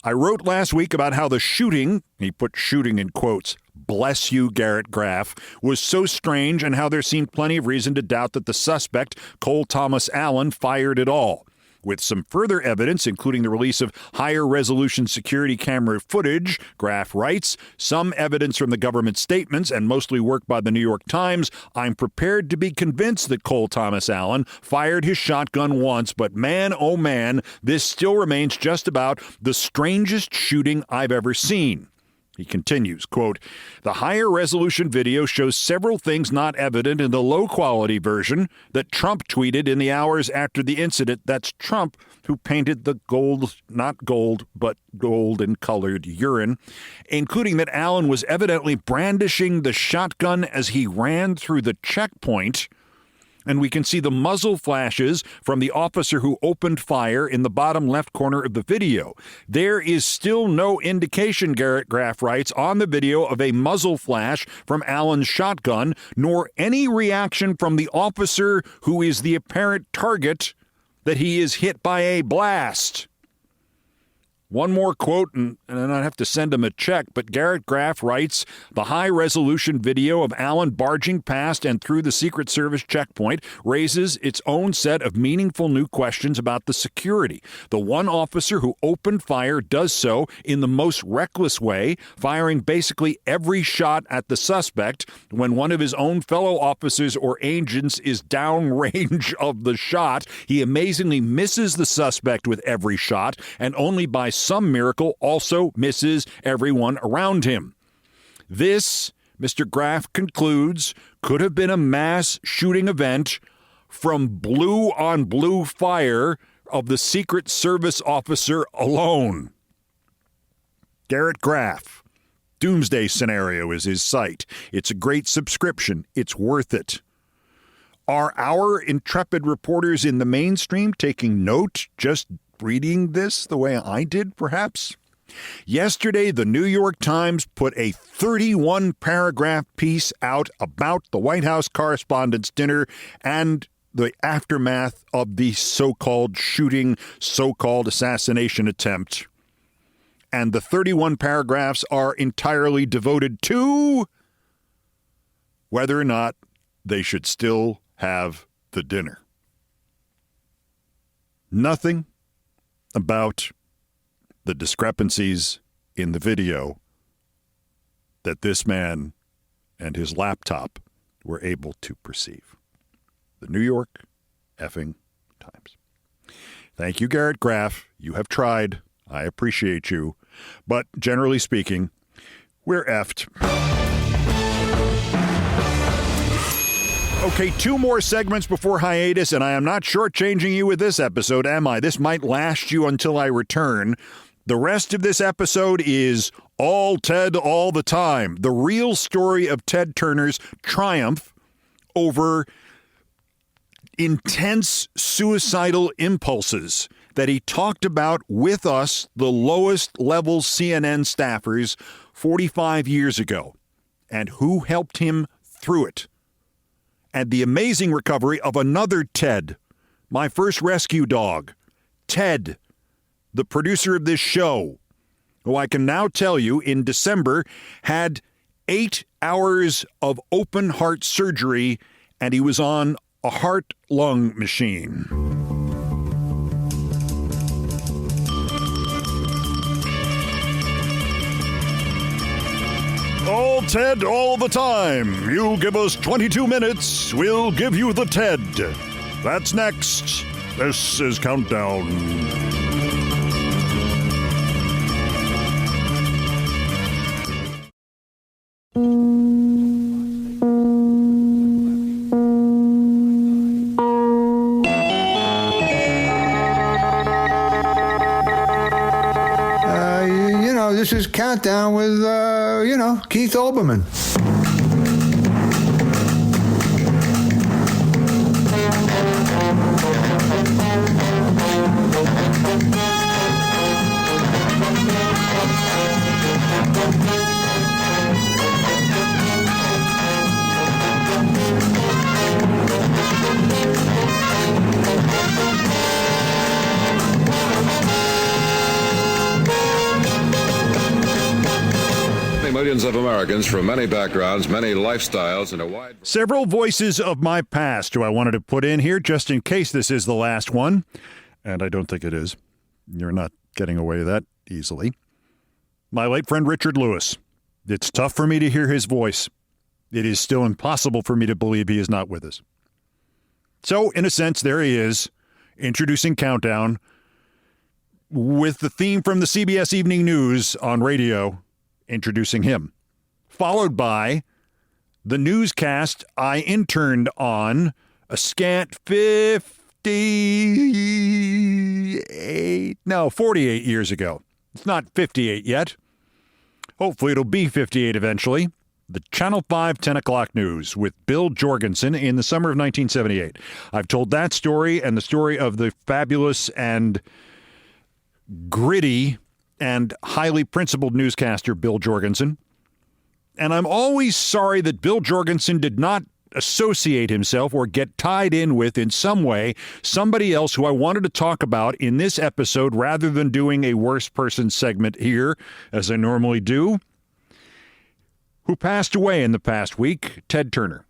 I wrote last week about how the shooting, he put shooting in quotes, bless you, Garrett Graff, was so strange and how there seemed plenty of reason to doubt that the suspect, Cole Thomas Allen, fired at all. With some further evidence, including the release of higher-resolution security camera footage, Graff writes, some evidence from the government statements and mostly work by the New York Times, I'm prepared to be convinced that Cole Thomas Allen fired his shotgun once, but man, oh man, this still remains just about the strangest shooting I've ever seen. He continues, quote, the higher resolution video shows several things not evident in the low-quality version that Trump tweeted in the hours after the incident. That's Trump who painted the gold, not gold, but golden-colored urine, including that Allen was evidently brandishing the shotgun as he ran through the checkpoint. And we can see the muzzle flashes from the officer who opened fire in the bottom left corner of the video. There is still no indication, Garrett Graff writes, on the video of a muzzle flash from Allen's shotgun, nor any reaction from the officer who is the apparent target that he is hit by a blast. One more quote, and then I'd have to send him a check, but Garrett Graff writes, the high-resolution video of Allen barging past and through the Secret Service checkpoint raises its own set of meaningful new questions about the security. The one officer who opened fire does so in the most reckless way, firing basically every shot at the suspect when one of his own fellow officers or agents is downrange of the shot. He amazingly misses the suspect with every shot, and only by some miracle also misses everyone around him. This, Mr. Graff concludes, could have been a mass shooting event from blue-on-blue fire of the Secret Service officer alone. Garrett Graff. Doomsday Scenario is his site. It's a great subscription. It's worth it. Are our intrepid reporters in the mainstream taking note, just reading this the way I did, perhaps? Yesterday, the New York Times put a 31-paragraph piece out about the White House Correspondents' Dinner and the aftermath of the so-called shooting, so-called assassination attempt. And the 31 paragraphs are entirely devoted to whether or not they should still have the dinner. Nothing about the discrepancies in the video that this man and his laptop were able to perceive. The New York effing Times. Thank you, Garrett Graff. You have tried. I appreciate you. But generally speaking, we're effed. Okay, 2 more segments before hiatus, and I am not shortchanging you with this episode, am I? This might last you until I return. The rest of this episode is all Ted all the time. The real story of Ted Turner's triumph over intense suicidal impulses that he talked about with us, the lowest level CNN staffers, 45 years ago, and who helped him through it. And the amazing recovery of another Ted, my first rescue dog, Ted, the producer of this show, who I can now tell you in December had 8 hours of open heart surgery, and he was on a heart-lung machine. All Ted all the time. You give us 22 minutes, we'll give you the Ted. That's next. This is Countdown. This is Countdown with, Keith Olbermann. millions of Americans from many backgrounds, many lifestyles, and a wide... Several voices of my past who I wanted to put in here just in case this is the last one. And I don't think it is. You're not getting away that easily. My late friend Richard Lewis. It's tough for me to hear his voice. It is still impossible for me to believe he is not with us. So, in a sense, there he is, introducing Countdown with the theme from the CBS Evening News on radio, introducing him, followed48 years ago. It's not 58 yet. Hopefully it'll be 58 eventually. The Channel 5 10 o'clock news with Bill Jorgensen in the summer of 1978. I've told that story and the story of the fabulous and gritty and highly principled newscaster Bill Jorgensen. And I'm always sorry that Bill Jorgensen did not associate himself or get tied in with in some way somebody else who I wanted to talk about in this episode rather than doing a worst person segment here as I normally do, who passed away in the past week, Ted Turner.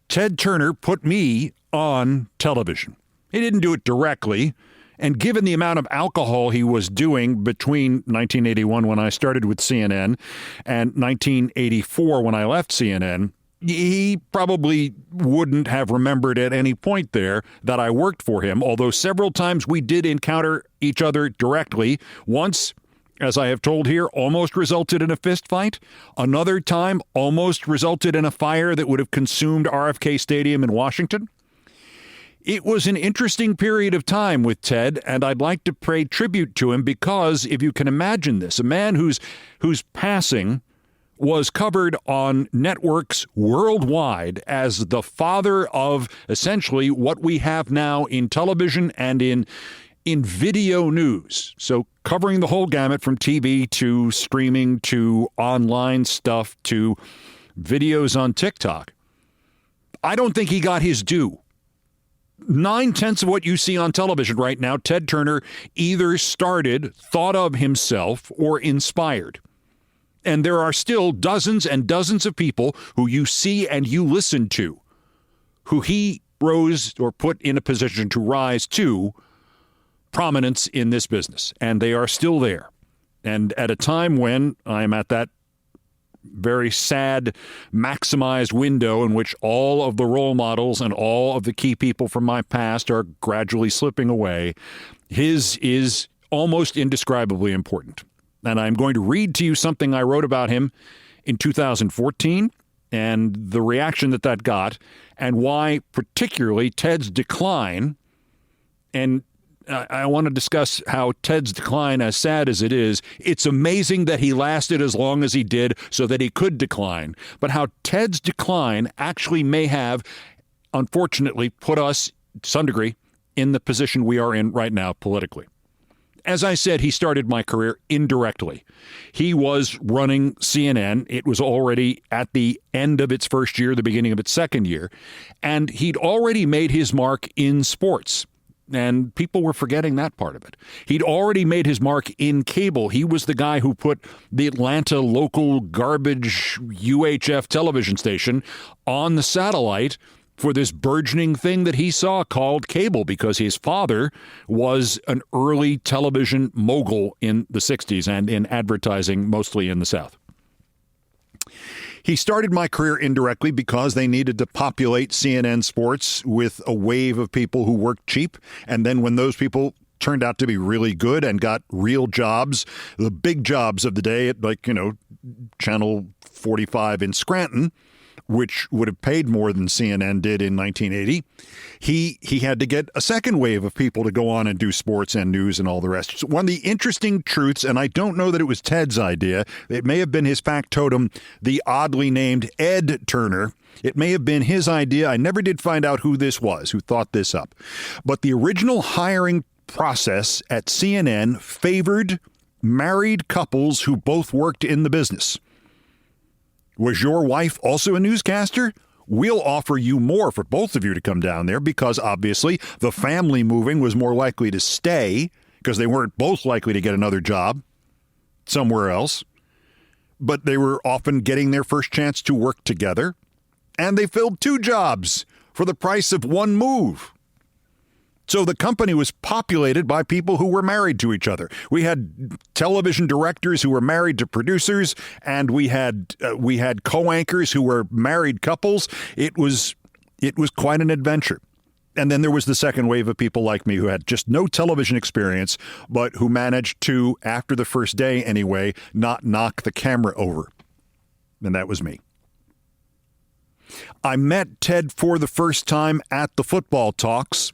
Ted Turner put me on television. He didn't do it directly, and given the amount of alcohol he was doing between 1981 when I started with CNN and 1984 when I left CNN, he probably wouldn't have remembered at any point there that I worked for him, although several times we did encounter each other directly. Once, as I have told here, almost resulted in a fist fight. Another time almost resulted in a fire that would have consumed RFK Stadium in Washington. It was an interesting period of time with Ted, and I'd like to pay tribute to him because, if you can imagine this, a man whose passing was covered on networks worldwide as the father of essentially what we have now in television and in video news. So covering the whole gamut from TV to streaming to online stuff to videos on TikTok. I don't think he got his due. 9/10 of what you see on television right now, Ted Turner either started, thought of himself, or inspired. And there are still dozens and dozens of people who you see and you listen to, who he rose or put in a position to rise to prominence in this business. And they are still there. And at a time when I'm at that very sad, maximized window in which all of the role models and all of the key people from my past are gradually slipping away, his is almost indescribably important. And I'm going to read to you something I wrote about him in 2014 and the reaction that got and why particularly Ted's decline. And I want to discuss how Ted's decline, as sad as it is, it's amazing that he lasted as long as he did so that he could decline. But how Ted's decline actually may have, unfortunately, put us, to some degree, in the position we are in right now politically. As I said, he started my career indirectly. He was running CNN. It was already at the end of its first year, the beginning of its second year, and he'd already made his mark in sports. And people were forgetting that part of it. He'd already made his mark in cable. He was the guy who put the Atlanta local garbage UHF television station on the satellite for this burgeoning thing that he saw called cable, because his father was an early television mogul in the 60s and in advertising, mostly in the South. He started my career indirectly because they needed to populate CNN Sports with a wave of people who worked cheap. And then when those people turned out to be really good and got real jobs, the big jobs of the day at Channel 45 in Scranton, which would have paid more than CNN did in 1980, he had to get a second wave of people to go on and do sports and news and all the rest. So one of the interesting truths, and I don't know that it was Ted's idea, it may have been his factotum, the oddly named Ed Turner. It may have been his idea. I never did find out who this was, who thought this up. But the original hiring process at CNN favored married couples who both worked in the business. Was your wife also a newscaster? We'll offer you more for both of you to come down there because obviously the family moving was more likely to stay because they weren't both likely to get another job somewhere else. but they were often getting their first chance to work together, and they filled 2 jobs for the price of 1 move. So the company was populated by people who were married to each other. We had television directors who were married to producers, and we had co-anchors who were married couples. It was quite an adventure. And then there was the second wave of people like me who had just no television experience, but who managed to, after the first day anyway, not knock the camera over. And that was me. I met Ted for the first time at the football talks.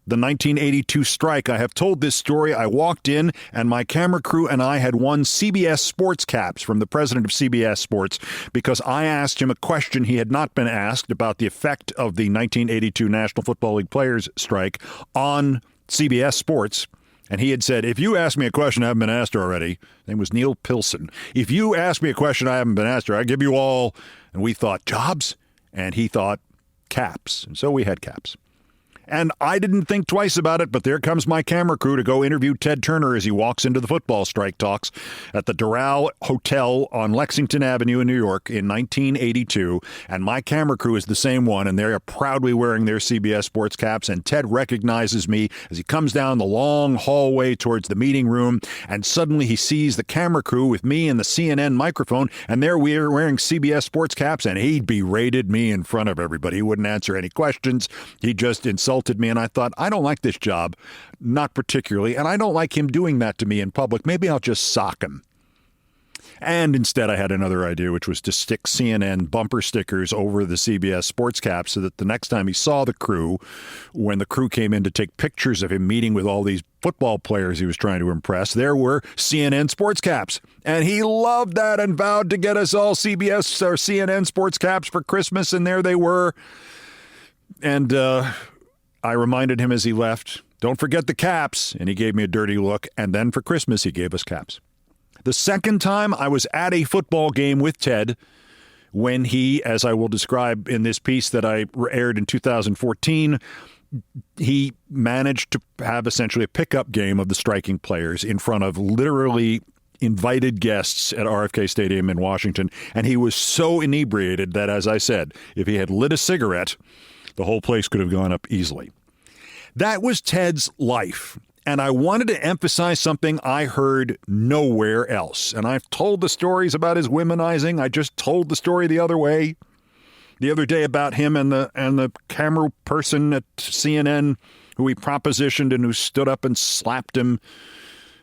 The 1982 strike. I have told this story. I walked in and my camera crew and I had won CBS Sports caps from the president of CBS Sports because I asked him a question he had not been asked about the effect of the 1982 National Football League players strike on CBS Sports. And he had said, if you ask me a question I haven't been asked already, his name was Neil Pilson. If you ask me a question I haven't been asked, I give you all. And we thought jobs, and he thought caps. And so we had caps. And I didn't think twice about it, but there comes my camera crew to go interview Ted Turner as he walks into the football strike talks at the Doral Hotel on Lexington Avenue in New York in 1982. And my camera crew is the same one, and they are proudly wearing their CBS Sports caps. And Ted recognizes me as he comes down the long hallway towards the meeting room, and suddenly he sees the camera crew with me and the CNN microphone, and they're wearing CBS Sports caps, and he berated me in front of everybody. He wouldn't answer any questions. He just insulted me, and I thought, I don't like this job, not particularly, and I don't like him doing that to me in public. Maybe I'll just sock him. And instead I had another idea, which was to stick CNN bumper stickers over the CBS Sports caps so that the next time he saw the crew, when the crew came in to take pictures of him meeting with all these football players he was trying to impress, there were CNN Sports caps. And he loved that and vowed to get us all CBS or CNN Sports caps for Christmas, and there they were. And I reminded him as he left, don't forget the caps, and he gave me a dirty look, and then for Christmas he gave us caps. The second time I was at a football game with Ted when he, as I will describe in this piece that I aired in 2014, he managed to have essentially a pickup game of the striking players in front of literally invited guests at RFK Stadium in Washington, and he was so inebriated that, as I said, if he had lit a cigarette, the whole place could have gone up easily. That was Ted's life, and I wanted to emphasize something I heard nowhere else. And I've told the stories about his womanizing. I just told the story the other day about him and the camera person at CNN who he propositioned and who stood up and slapped him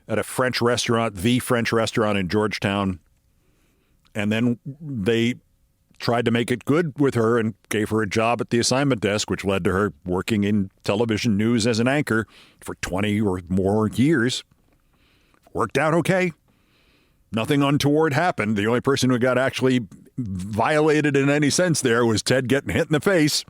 at a French restaurant, the French restaurant in Georgetown. And then they tried to make it good with her and gave her a job at the assignment desk, which led to her working in television news as an anchor for 20 or more years. Worked out okay. Nothing untoward happened. The only person who got actually violated in any sense there was Ted getting hit in the face.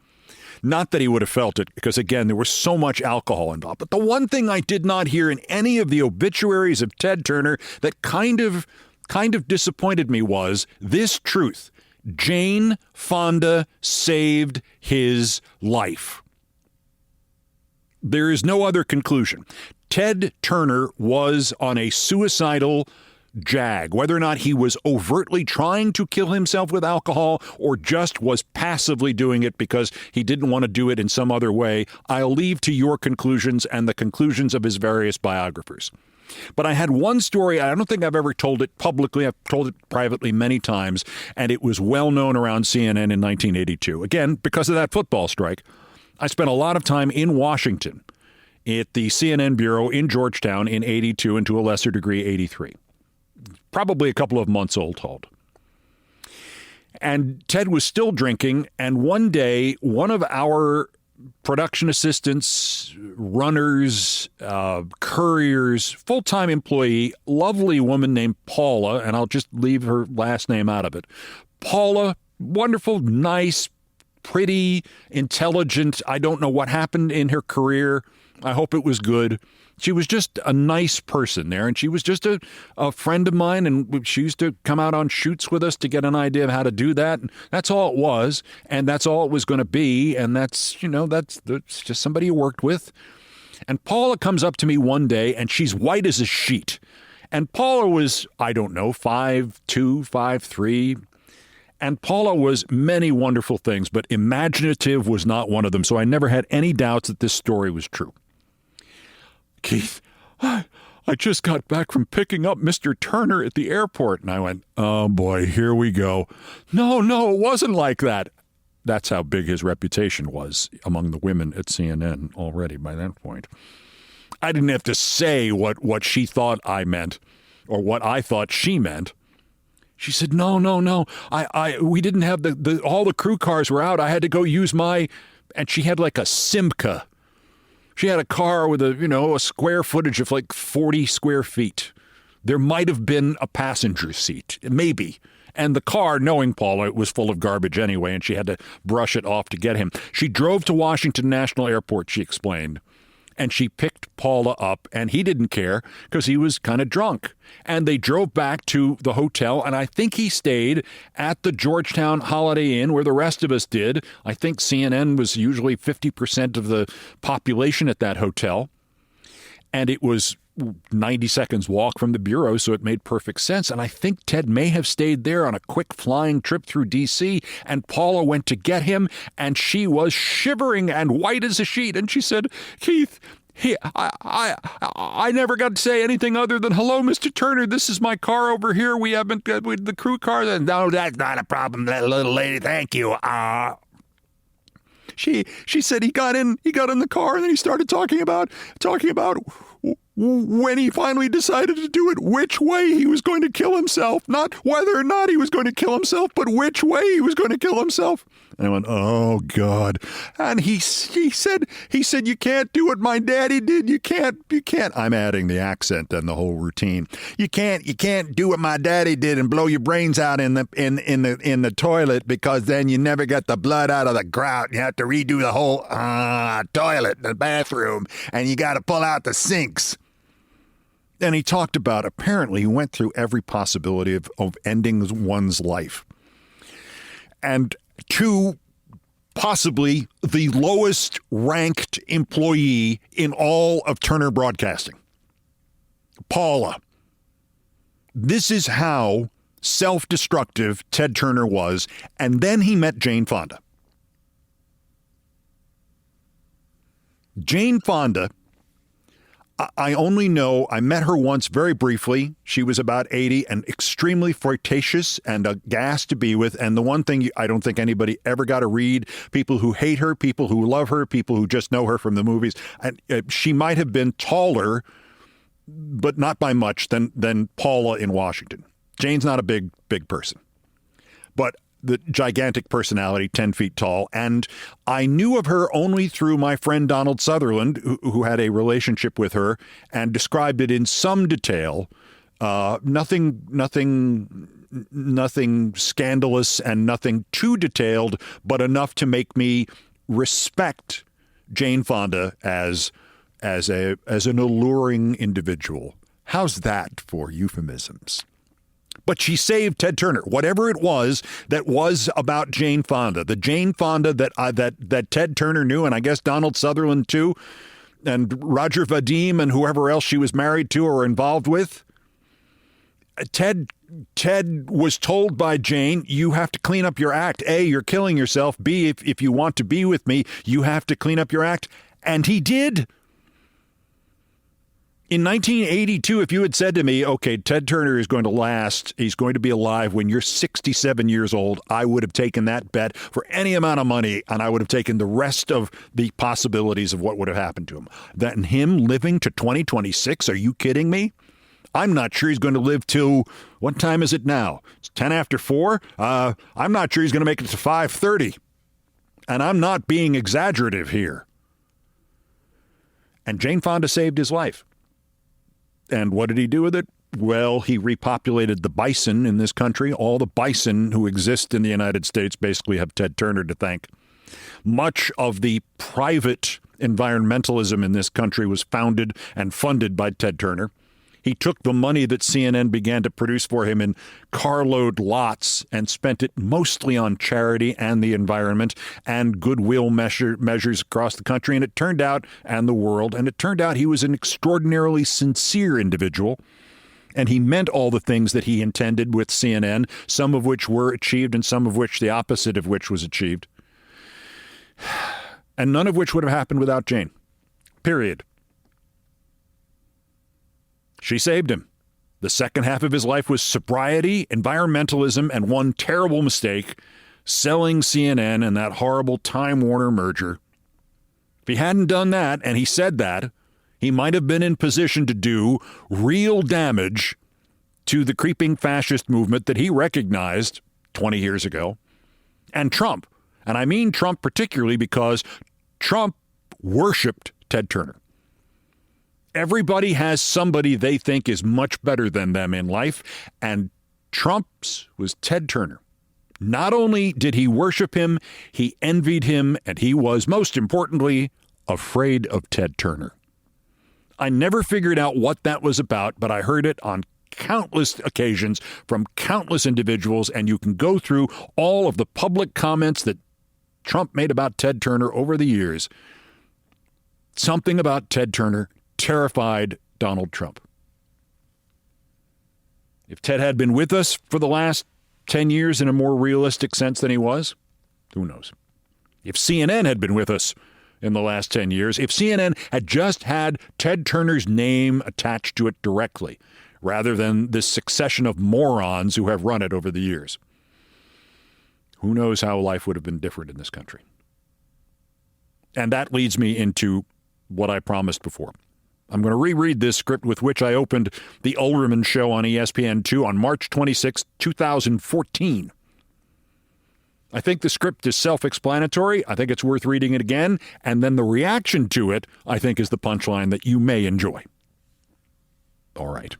Not that he would have felt it, because, again, there was so much alcohol involved. But the one thing I did not hear in any of the obituaries of Ted Turner that kind of disappointed me was this truth. Jane Fonda saved his life. There is no other conclusion. Ted Turner was on a suicidal jag. Whether or not he was overtly trying to kill himself with alcohol or just was passively doing it because he didn't want to do it in some other way, I'll leave to your conclusions and the conclusions of his various biographers. But I had one story. I don't think I've ever told it publicly. I've told it privately many times, and it was well known around CNN in 1982. Again, because of that football strike, I spent a lot of time in Washington at the CNN bureau in Georgetown in 82 and to a lesser degree 83. Probably a couple of months old. And Ted was still drinking, and one day, one of our production assistants, runners, couriers, full-time employee, lovely woman named Paula, and I'll just leave her last name out of it. Paula, wonderful, nice, pretty, intelligent. I don't know what happened in her career. I hope it was good. She was just a nice person there, and she was just a friend of mine, and she used to come out on shoots with us to get an idea of how to do that. And that's all it was, and that's all it was going to be, and that's just somebody you worked with. And Paula comes up to me one day, and she's white as a sheet, And Paula was, I don't know, 5'2", 5'3". And Paula was many wonderful things, but imaginative was not one of them. So I never had any doubts that this story was true. Keith, I just got back from picking up Mr. Turner at the airport. And I went, oh boy, here we go. No, it wasn't like that. That's how big his reputation was among the women at CNN already by that point. I didn't have to say what she thought I meant or what I thought she meant. She said, no. We didn't have all the crew cars were out. I had to go use my, and she had like a Simca. She had a car with a square footage of like 40 square feet. There might have been a passenger seat, maybe. And the car, knowing Paula, was full of garbage anyway, and she had to brush it off to get him. She drove to Washington National Airport, she explained. And she picked Paula up, and he didn't care because he was kind of drunk. And they drove back to the hotel, and I think he stayed at the Georgetown Holiday Inn where the rest of us did. I think CNN was usually 50% of the population at that hotel. And it was 90 seconds walk from the bureau, so it made perfect sense. And I think Ted may have stayed there on a quick flying trip through D.C., and Paula went to get him, and she was shivering and white as a sheet. And she said, Keith, I never got to say anything other than, hello, Mr. Turner, this is my car over here. We haven't got the crew car. No, that's not a problem, that little lady. Thank you. She said he got in the car, and then he started talking about when he finally decided to do it, which way he was going to kill himself. Not whether or not he was going to kill himself, but which way he was going to kill himself. And I went, oh, God. And he said, you can't do what my daddy did. You can't. I'm adding the accent and the whole routine. You can't do what my daddy did and blow your brains out in the toilet, because then you never get the blood out of the grout. You have to redo the whole toilet in the bathroom, and you got to pull out the sinks. And he talked about, apparently, he went through every possibility of ending one's life. And to possibly the lowest ranked employee in all of Turner Broadcasting, Paula. This is how self-destructive Ted Turner was. And then he met Jane Fonda. Jane Fonda, I only know, I met her once very briefly. She was about 80 and extremely flirtatious and a gas to be with. And the one thing I don't think anybody ever got to read, people who hate her, people who love her, people who just know her from the movies. And she might have been taller, but not by much, than Paula in Washington. Jane's not a big person, but the gigantic personality, 10 feet tall. And I knew of her only through my friend Donald Sutherland, who had a relationship with her and described it in some detail. Nothing scandalous and nothing too detailed, but enough to make me respect Jane Fonda as an alluring individual. How's that for euphemisms? But she saved Ted Turner. Whatever it was that was about Jane Fonda, the Jane Fonda that Ted Turner knew, and I guess Donald Sutherland too, and Roger Vadim and whoever else she was married to or involved with. Ted was told by Jane, you have to clean up your act. A, you're killing yourself. B, if you want to be with me, you have to clean up your act. And he did. In 1982, if you had said to me, okay, Ted Turner is going to last, he's going to be alive when you're 67 years old, I would have taken that bet for any amount of money, and I would have taken the rest of the possibilities of what would have happened to him. Then him living to 2026, are you kidding me? I'm not sure he's going to live till, what time is it now? It's 10 after 4. I'm not sure he's going to make it to 5:30. And I'm not being exaggerative here. And Jane Fonda saved his life. And what did he do with it? Well, he repopulated the bison in this country. All the bison who exist in the United States basically have Ted Turner to thank. Much of the private environmentalism in this country was founded and funded by Ted Turner. He took the money that CNN began to produce for him in carload lots and spent it mostly on charity and the environment and goodwill measures across the country. And it turned out, and the world, and it turned out he was an extraordinarily sincere individual. And he meant all the things that he intended with CNN, some of which were achieved and some of which the opposite of which was achieved. And none of which would have happened without Jane. Period. She saved him. The second half of his life was sobriety, environmentalism, and one terrible mistake, selling CNN and that horrible Time Warner merger. If he hadn't done that, and he said that, he might have been in position to do real damage to the creeping fascist movement that he recognized 20 years ago, and Trump. And I mean Trump particularly because Trump worshipped Ted Turner. Everybody has somebody they think is much better than them in life, and Trump's was Ted Turner. Not only did he worship him, he envied him, and he was, most importantly, afraid of Ted Turner. I never figured out what that was about, but I heard it on countless occasions from countless individuals, and you can go through all of the public comments that Trump made about Ted Turner over the years. Something about Ted Turner terrified Donald Trump. If Ted had been with us for the last 10 years in a more realistic sense than he was, who knows? If CNN had been with us in the last 10 years, if CNN had just had Ted Turner's name attached to it directly, rather than this succession of morons who have run it over the years, who knows how life would have been different in this country? And that leads me into what I promised before. I'm going to reread this script with which I opened the Olbermann Show on ESPN2 on March 26, 2014. I think the script is self-explanatory. I think it's worth reading it again. And then the reaction to it, I think, is the punchline that you may enjoy. All right.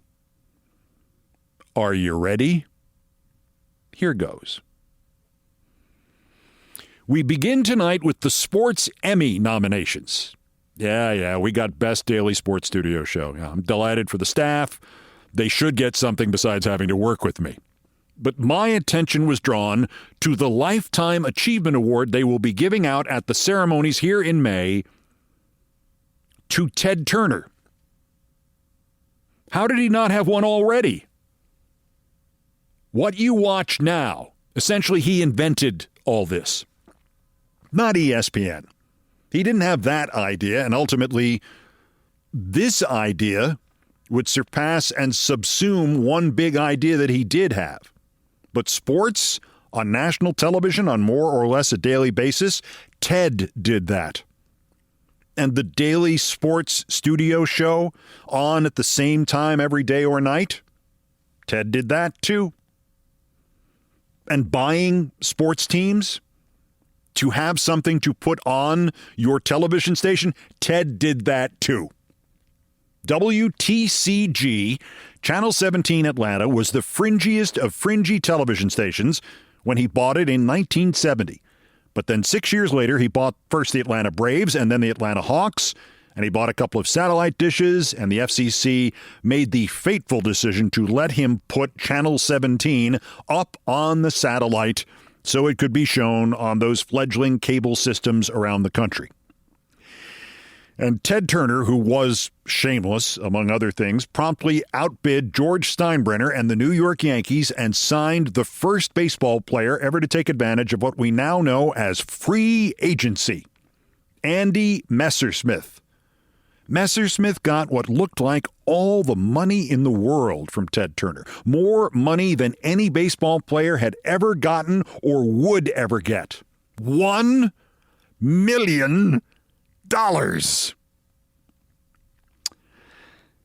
Are you ready? Here goes. We begin tonight with the Sports Emmy nominations. Yeah, we got Best Daily Sports Studio Show. Yeah, I'm delighted for the staff. They should get something besides having to work with me. But my attention was drawn to the Lifetime Achievement Award they will be giving out at the ceremonies here in May to Ted Turner. How did he not have one already? What you watch now, essentially he invented all this. Not ESPN. He didn't have that idea, and ultimately, this idea would surpass and subsume one big idea that he did have. But sports on national television on more or less a daily basis, Ted did that. And the daily sports studio show on at the same time every day or night, Ted did that too. And buying sports teams to have something to put on your television station, Ted did that too. WTCG, Channel 17 Atlanta, was the fringiest of fringy television stations when he bought it in 1970. But then 6 years later, he bought first the Atlanta Braves and then the Atlanta Hawks, and he bought a couple of satellite dishes, and the FCC made the fateful decision to let him put Channel 17 up on the satellite so it could be shown on those fledgling cable systems around the country. And Ted Turner, who was shameless, among other things, promptly outbid George Steinbrenner and the New York Yankees and signed the first baseball player ever to take advantage of what we now know as free agency, Andy Messersmith. Messersmith got what looked like all the money in the world from Ted Turner, more money than any baseball player had ever gotten or would ever get. $1 million.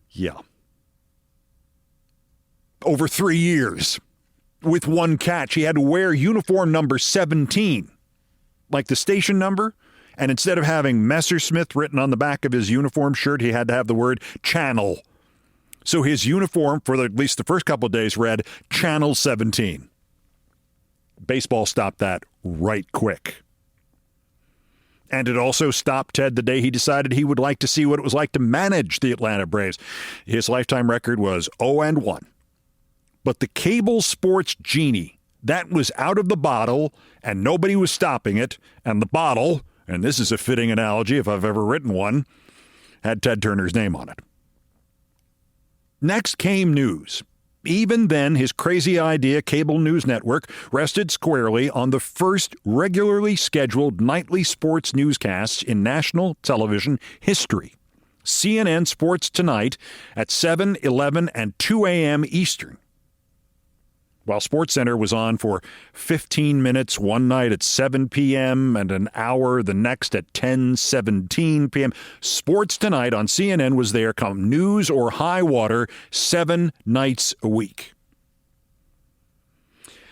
Yeah. Over 3 years. With one catch, he had to wear uniform number 17, like the station number. And instead of having Messersmith written on the back of his uniform shirt, he had to have the word channel. So his uniform, for at least the first couple of days, read Channel 17. Baseball stopped that right quick. And it also stopped Ted the day he decided he would like to see what it was like to manage the Atlanta Braves. His lifetime record was 0-1. But the cable sports genie, that was out of the bottle, and nobody was stopping it. And the bottle, and this is a fitting analogy if I've ever written one, had Ted Turner's name on it. Next came news. Even then, his crazy idea cable news network rested squarely on the first regularly scheduled nightly sports newscasts in national television history. CNN Sports Tonight at 7, 11, and 2 a.m. Eastern. While SportsCenter was on for 15 minutes one night at 7 p.m. and an hour the next at 10:17 p.m., Sports Tonight on CNN was there come news or high water 7 nights a week.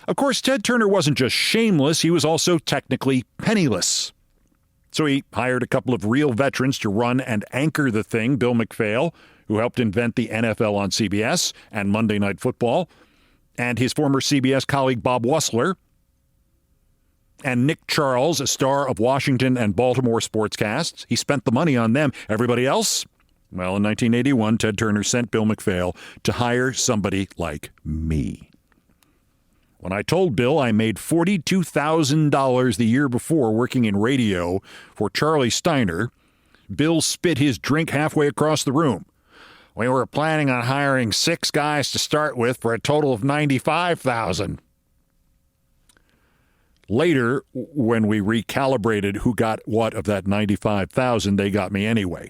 Of course, Ted Turner wasn't just shameless, he was also technically penniless. So he hired a couple of real veterans to run and anchor the thing, Bill McPhail, who helped invent the NFL on CBS and Monday Night Football, and his former CBS colleague Bob Wussler, and Nick Charles, a star of Washington and Baltimore sportscasts. He spent the money on them. Everybody else? Well, in 1981, Ted Turner sent Bill McPhail to hire somebody like me. When I told Bill I made $42,000 the year before working in radio for Charlie Steiner, Bill spit his drink halfway across the room. We were planning on hiring 6 guys to start with for a total of $95,000. Later, when we recalibrated who got what of that $95,000, they got me anyway.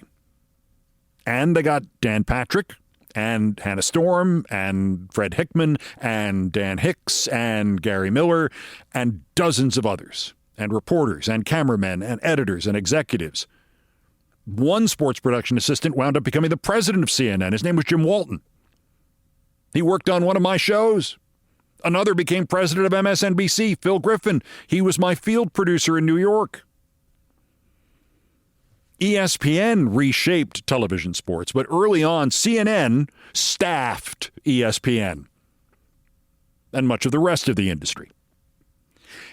And they got Dan Patrick and Hannah Storm and Fred Hickman and Dan Hicks and Gary Miller and dozens of others, and reporters and cameramen and editors and executives. One sports production assistant wound up becoming the president of CNN. His name was Jim Walton. He worked on one of my shows. Another became president of MSNBC, Phil Griffin. He was my field producer in New York. ESPN reshaped television sports, but early on, CNN staffed ESPN and much of the rest of the industry.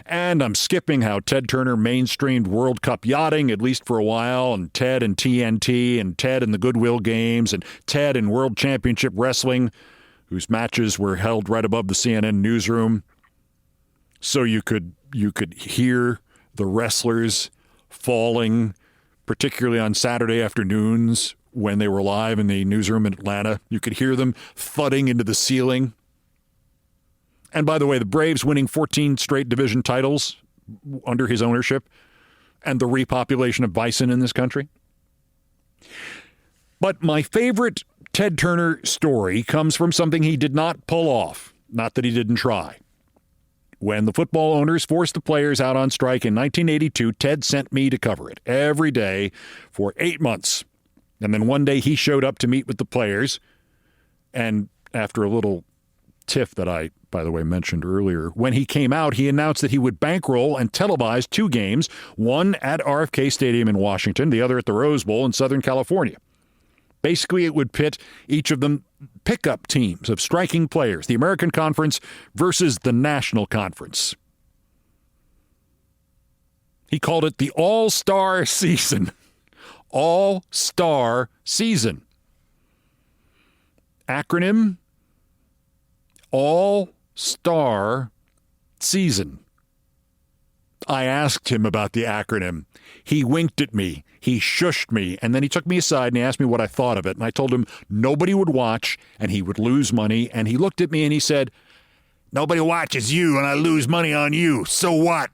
And I'm skipping how Ted Turner mainstreamed World Cup yachting, at least for a while, and Ted and TNT, and Ted and the Goodwill Games, and Ted and World Championship Wrestling, whose matches were held right above the CNN newsroom, so you could hear the wrestlers falling, particularly on Saturday afternoons when they were live in the newsroom in Atlanta. You could hear them thudding into the ceiling. And by the way, the Braves winning 14 straight division titles under his ownership and the repopulation of bison in this country. But my favorite Ted Turner story comes from something he did not pull off, not that he didn't try. When the football owners forced the players out on strike in 1982, Ted sent me to cover it every day for 8 months. And then one day he showed up to meet with the players, and after a little tiff that I, by the way, mentioned earlier, when he came out, he announced that he would bankroll and televise 2 games, one at RFK Stadium in Washington, the other at the Rose Bowl in Southern California. Basically, it would pit each of them pickup teams of striking players, the American Conference versus the National Conference. He called it the All-Star Season. All-Star Season. Acronym: All-Star Season. I asked him about the acronym. He winked at me. He shushed me. And then he took me aside and he asked me what I thought of it. And I told him nobody would watch and he would lose money. And he looked at me and he said, "Nobody watches you and I lose money on you. So what?"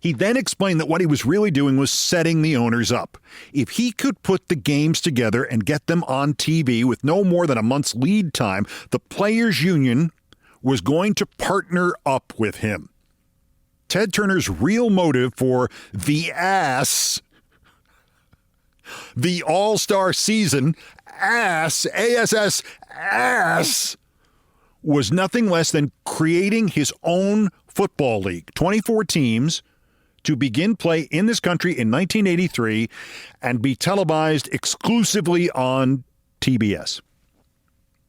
He then explained that what he was really doing was setting the owners up. If he could put the games together and get them on TV with no more than a month's lead time, the players' union was going to partner up with him. Ted Turner's real motive for the All-Star Season, ASS, was nothing less than creating his own football league, 24 teams, to begin play in this country in 1983 and be televised exclusively on TBS.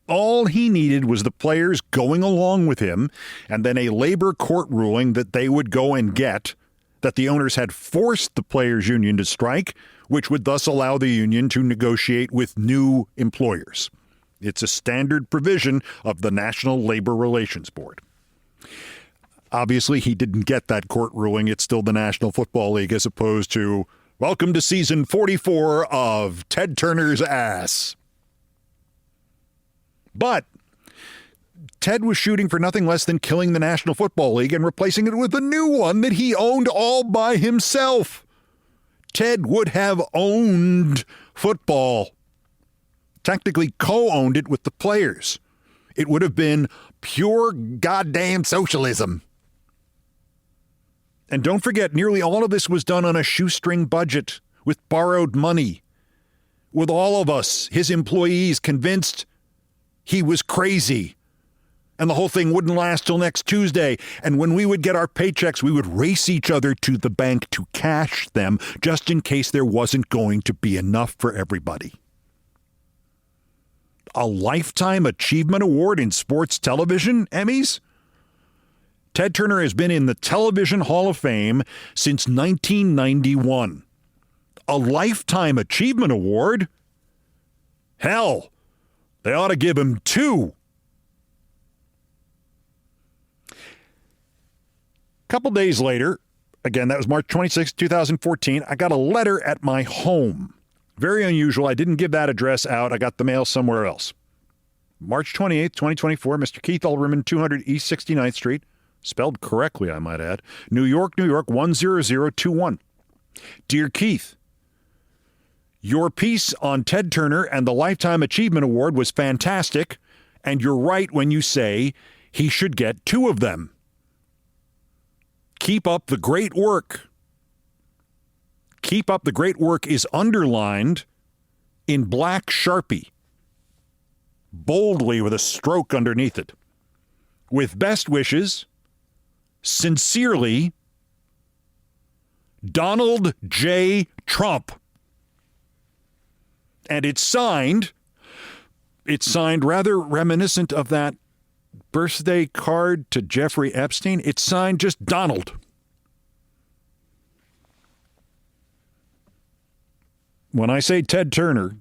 All he needed was the players going along with him and then a labor court ruling that they would go and get, that the owners had forced the players' union to strike, which would thus allow the union to negotiate with new employers. It's a standard provision of the National Labor Relations Board. Obviously, he didn't get that court ruling. It's still the National Football League as opposed to, welcome to season 44 of Ted Turner's Ass. But Ted was shooting for nothing less than killing the National Football League and replacing it with a new one that he owned all by himself. Ted would have owned football. Technically co-owned it with the players. It would have been pure goddamn socialism. And don't forget, nearly all of this was done on a shoestring budget with borrowed money, with all of us, his employees, convinced he was crazy. And the whole thing wouldn't last till next Tuesday. And when we would get our paychecks, we would race each other to the bank to cash them just in case there wasn't going to be enough for everybody. A Lifetime Achievement Award in sports television, Emmys? Ted Turner has been in the Television Hall of Fame since 1991. A Lifetime Achievement Award? Hell, they ought to give him 2. Couple days later, again, that was March 26, 2014, I got a letter at my home. Very unusual. I didn't give that address out. I got the mail somewhere else. March 28, 2024, Mr. Keith Olbermann, 200 East 69th Street, spelled correctly, I might add, New York, New York, 10021. Dear Keith, your piece on Ted Turner and the Lifetime Achievement Award was fantastic, and you're right when you say he should get 2 of them. Keep up the great work. Keep up the great work is underlined in black Sharpie, boldly with a stroke underneath it. With best wishes, sincerely, Donald J. Trump. And it's signed rather reminiscent of that birthday card to Jeffrey Epstein. It's signed just Donald. When I say Ted Turner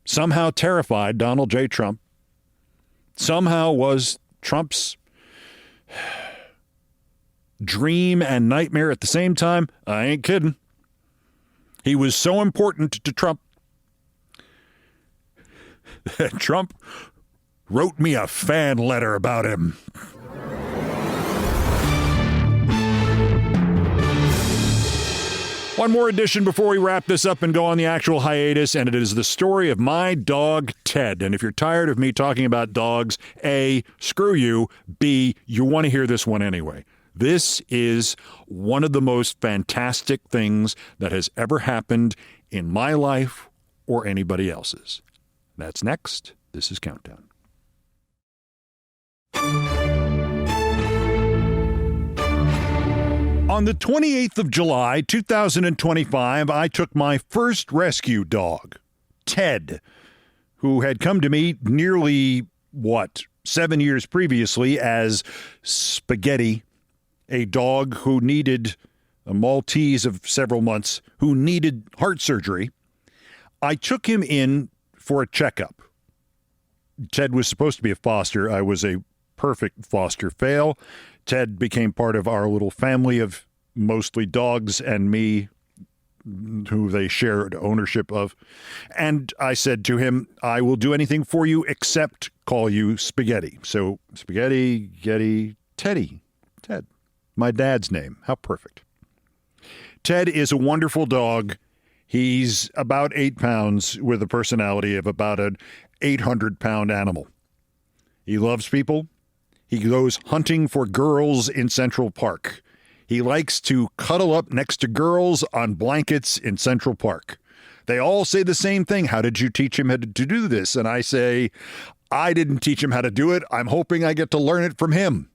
somehow terrified Donald J. Trump, somehow was Trump's dream and nightmare at the same time, I ain't kidding. He was so important to Trump that Trump wrote me a fan letter about him. One more edition before we wrap this up and go on the actual hiatus, and it is the story of my dog, Ted. And if you're tired of me talking about dogs, A, screw you, B, you want to hear this one anyway. This is one of the most fantastic things that has ever happened in my life or anybody else's. That's next. This is Countdown. On the 28th of July, 2025, I took my first rescue dog, Ted, who had come to me nearly, 7 years previously as Spaghetti, a dog who needed, a Maltese of several months, who needed heart surgery. I took him in for a checkup. Ted was supposed to be a foster. I was a perfect foster fail. Ted became part of our little family of mostly dogs and me, who they shared ownership of. And I said to him, I will do anything for you except call you Spaghetti. So Spaghetti, Getty, Teddy, Ted, my dad's name. How perfect. Ted is a wonderful dog. He's about 8 pounds with a personality of about an 800-pound animal. He loves people. He goes hunting for girls in Central Park. He likes to cuddle up next to girls on blankets in Central Park. They all say the same thing. How did you teach him how to do this? And I say, I didn't teach him how to do it. I'm hoping I get to learn it from him.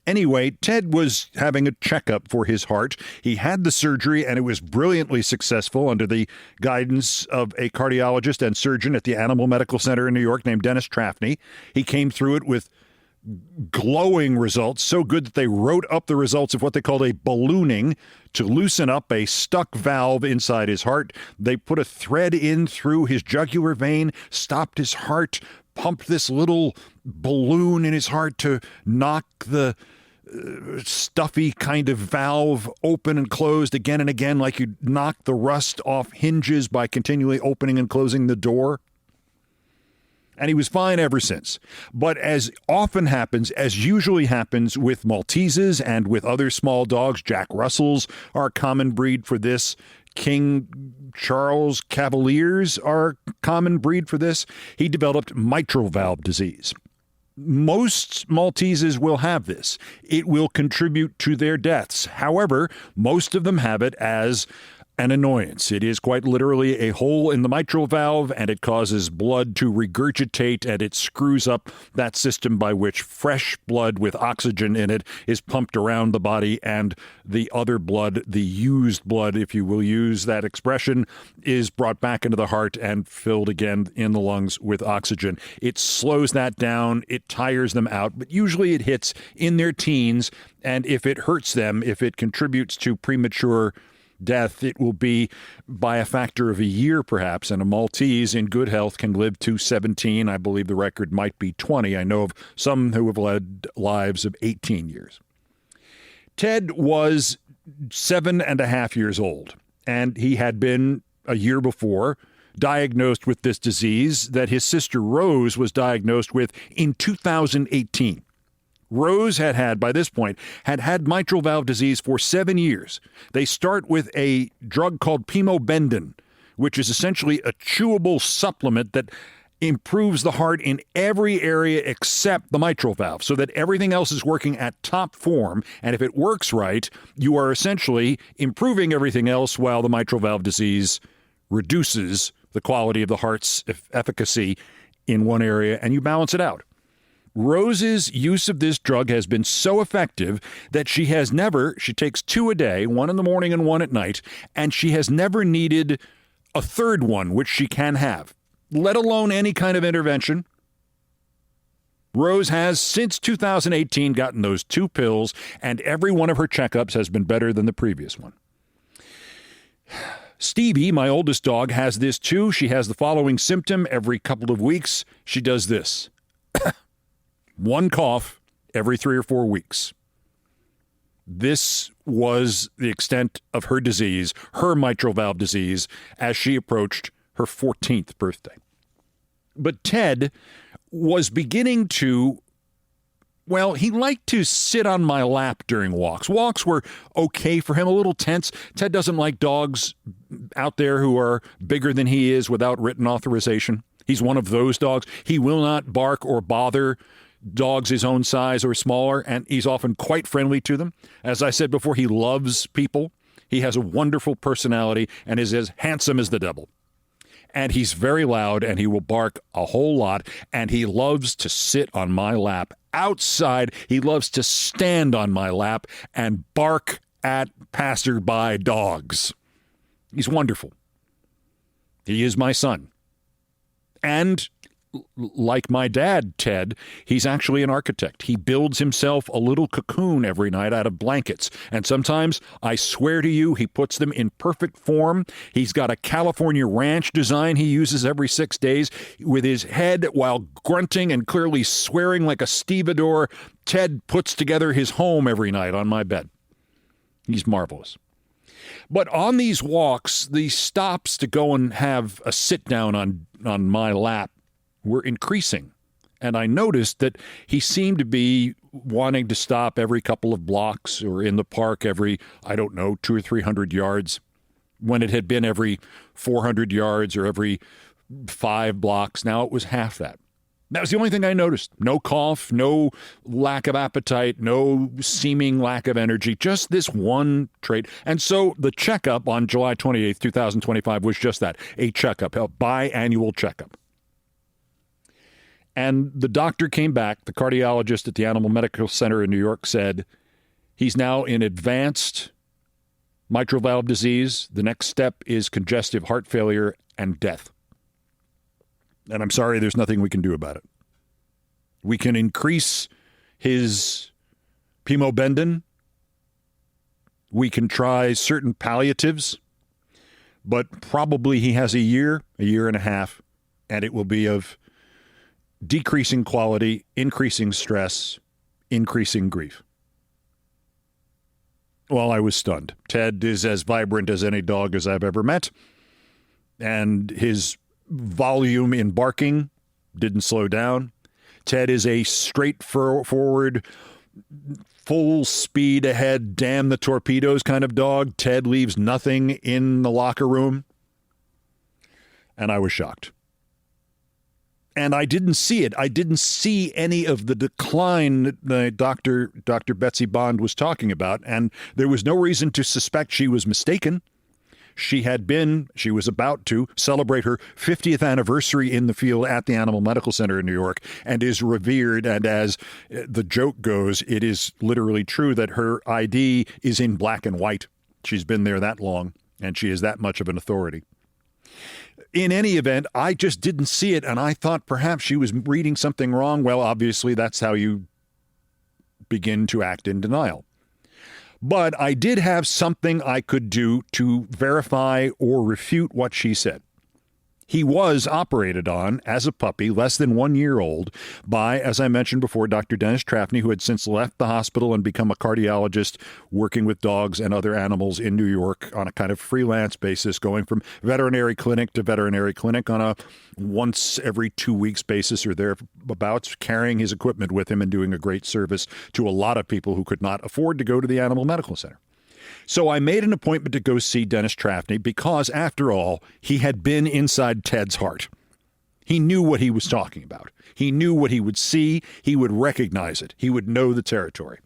Anyway, Ted was having a checkup for his heart. He had the surgery, and it was brilliantly successful under the guidance of a cardiologist and surgeon at the Animal Medical Center in New York named Dennis Trafney. He came through it with glowing results, so good that they wrote up the results of what they called a ballooning to loosen up a stuck valve inside his heart. They put a thread in through his jugular vein, stopped his heart, pumped this little balloon in his heart to knock the stuffy kind of valve open and closed again and again, like you knock the rust off hinges by continually opening and closing the door. And he was fine ever since. But as often happens, as usually happens with Malteses and with other small dogs, Jack Russells are a common breed for this. King Charles Cavaliers are a common breed for this. He developed mitral valve disease. Most Malteses will have this. It will contribute to their deaths. However, most of them have it as an annoyance. It is quite literally a hole in the mitral valve, and it causes blood to regurgitate, and it screws up that system by which fresh blood with oxygen in it is pumped around the body, and the other blood, the used blood, if you will use that expression, is brought back into the heart and filled again in the lungs with oxygen. It slows that down. It tires them out, but usually it hits in their teens, and if it hurts them, if it contributes to premature death, it will be by a factor of a year, perhaps. And a Maltese in good health can live to 17. I believe the record might be 20. I know of some who have led lives of 18 years. Ted was 7.5 years old, and he had been, a year before, diagnosed with this disease that his sister Rose was diagnosed with in 2018. Rose had by this point, had mitral valve disease for 7 years. They start with a drug called pimobendan, which is essentially a chewable supplement that improves the heart in every area except the mitral valve, so that everything else is working at top form. And if it works right, you are essentially improving everything else while the mitral valve disease reduces the quality of the heart's efficacy in one area, and you balance it out. Rose's use of this drug has been so effective that she takes 2 a day, 1 in the morning and 1 at night, and she has never needed a third one, which she can have, let alone any kind of intervention. Rose has, since 2018, gotten those 2 pills, and every one of her checkups has been better than the previous one. Stevie, my oldest dog, has this too. She has the following symptom. Every couple of weeks, she does this. 1 cough every 3 or 4 weeks. This was the extent of her disease, her mitral valve disease, as she approached her 14th birthday. But Ted was beginning to, well, he liked to sit on my lap during walks. Walks were okay for him, a little tense. Ted doesn't like dogs out there who are bigger than he is without written authorization. He's one of those dogs. He will not bark or bother dogs his own size or smaller, and he's often quite friendly to them. As I said before, he loves people. He has a wonderful personality and is as handsome as the devil. And he's very loud, and he will bark a whole lot, and he loves to sit on my lap. Outside, he loves to stand on my lap and bark at passerby dogs. He's wonderful. He is my son. And like my dad, Ted, he's actually an architect. He builds himself a little cocoon every night out of blankets. And sometimes, I swear to you, he puts them in perfect form. He's got a California ranch design he uses every 6 days. With his head, while grunting and clearly swearing like a stevedore, Ted puts together his home every night on my bed. He's marvelous. But on these walks, these stops to go and have a sit down on my lap were increasing. And I noticed that he seemed to be wanting to stop every couple of blocks or in the park every, 200 or 300 yards, when it had been every 400 yards or every 5 blocks. Now it was half that. That was the only thing I noticed. No cough, no lack of appetite, no seeming lack of energy, just this one trait. And so the checkup on July 28th, 2025 was just that, a checkup, a biannual checkup. And the doctor came back, the cardiologist at the Animal Medical Center in New York said, he's now in advanced mitral valve disease. The next step is congestive heart failure and death. And I'm sorry, there's nothing we can do about it. We can increase his pimobendan. We can try certain palliatives, but probably he has a year and a half, and it will be of decreasing quality, increasing stress, increasing grief. Well, I was stunned. Ted is as vibrant as any dog as I've ever met, and his volume in barking didn't slow down. Ted is a straightforward, full speed ahead, damn the torpedoes kind of dog. Ted leaves nothing in the locker room. And I was shocked. And I didn't see it. I didn't see any of the decline that Dr. Betsy Bond was talking about. And there was no reason to suspect she was mistaken. She was about to celebrate her 50th anniversary in the field at the Animal Medical Center in New York and is revered. And as the joke goes, it is literally true that her ID is in black and white. She's been there that long, and she is that much of an authority. In any event, I just didn't see it, and I thought perhaps she was reading something wrong. Well, obviously, that's how you begin to act in denial. But I did have something I could do to verify or refute what she said. He was operated on as a puppy, less than 1 year old, by, as I mentioned before, Dr. Dennis Trafney, who had since left the hospital and become a cardiologist working with dogs and other animals in New York on a kind of freelance basis, going from veterinary clinic to veterinary clinic on a once every 2 weeks basis or thereabouts, carrying his equipment with him and doing a great service to a lot of people who could not afford to go to the Animal Medical Center. So I made an appointment to go see Dennis Trafney because, after all, he had been inside Ted's heart. He knew what he was talking about. He knew what he would see. He would recognize it. He would know the territory.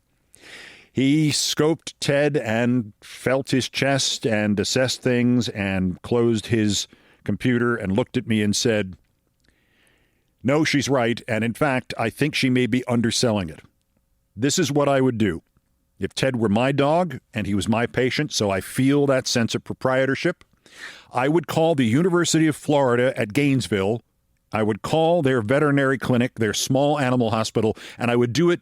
He scoped Ted and felt his chest and assessed things and closed his computer and looked at me and said, "No, she's right. And in fact, I think she may be underselling it. This is what I would do. If Ted were my dog and he was my patient, so I feel that sense of proprietorship, I would call the University of Florida at Gainesville. I would call their veterinary clinic, their small animal hospital, and I would do it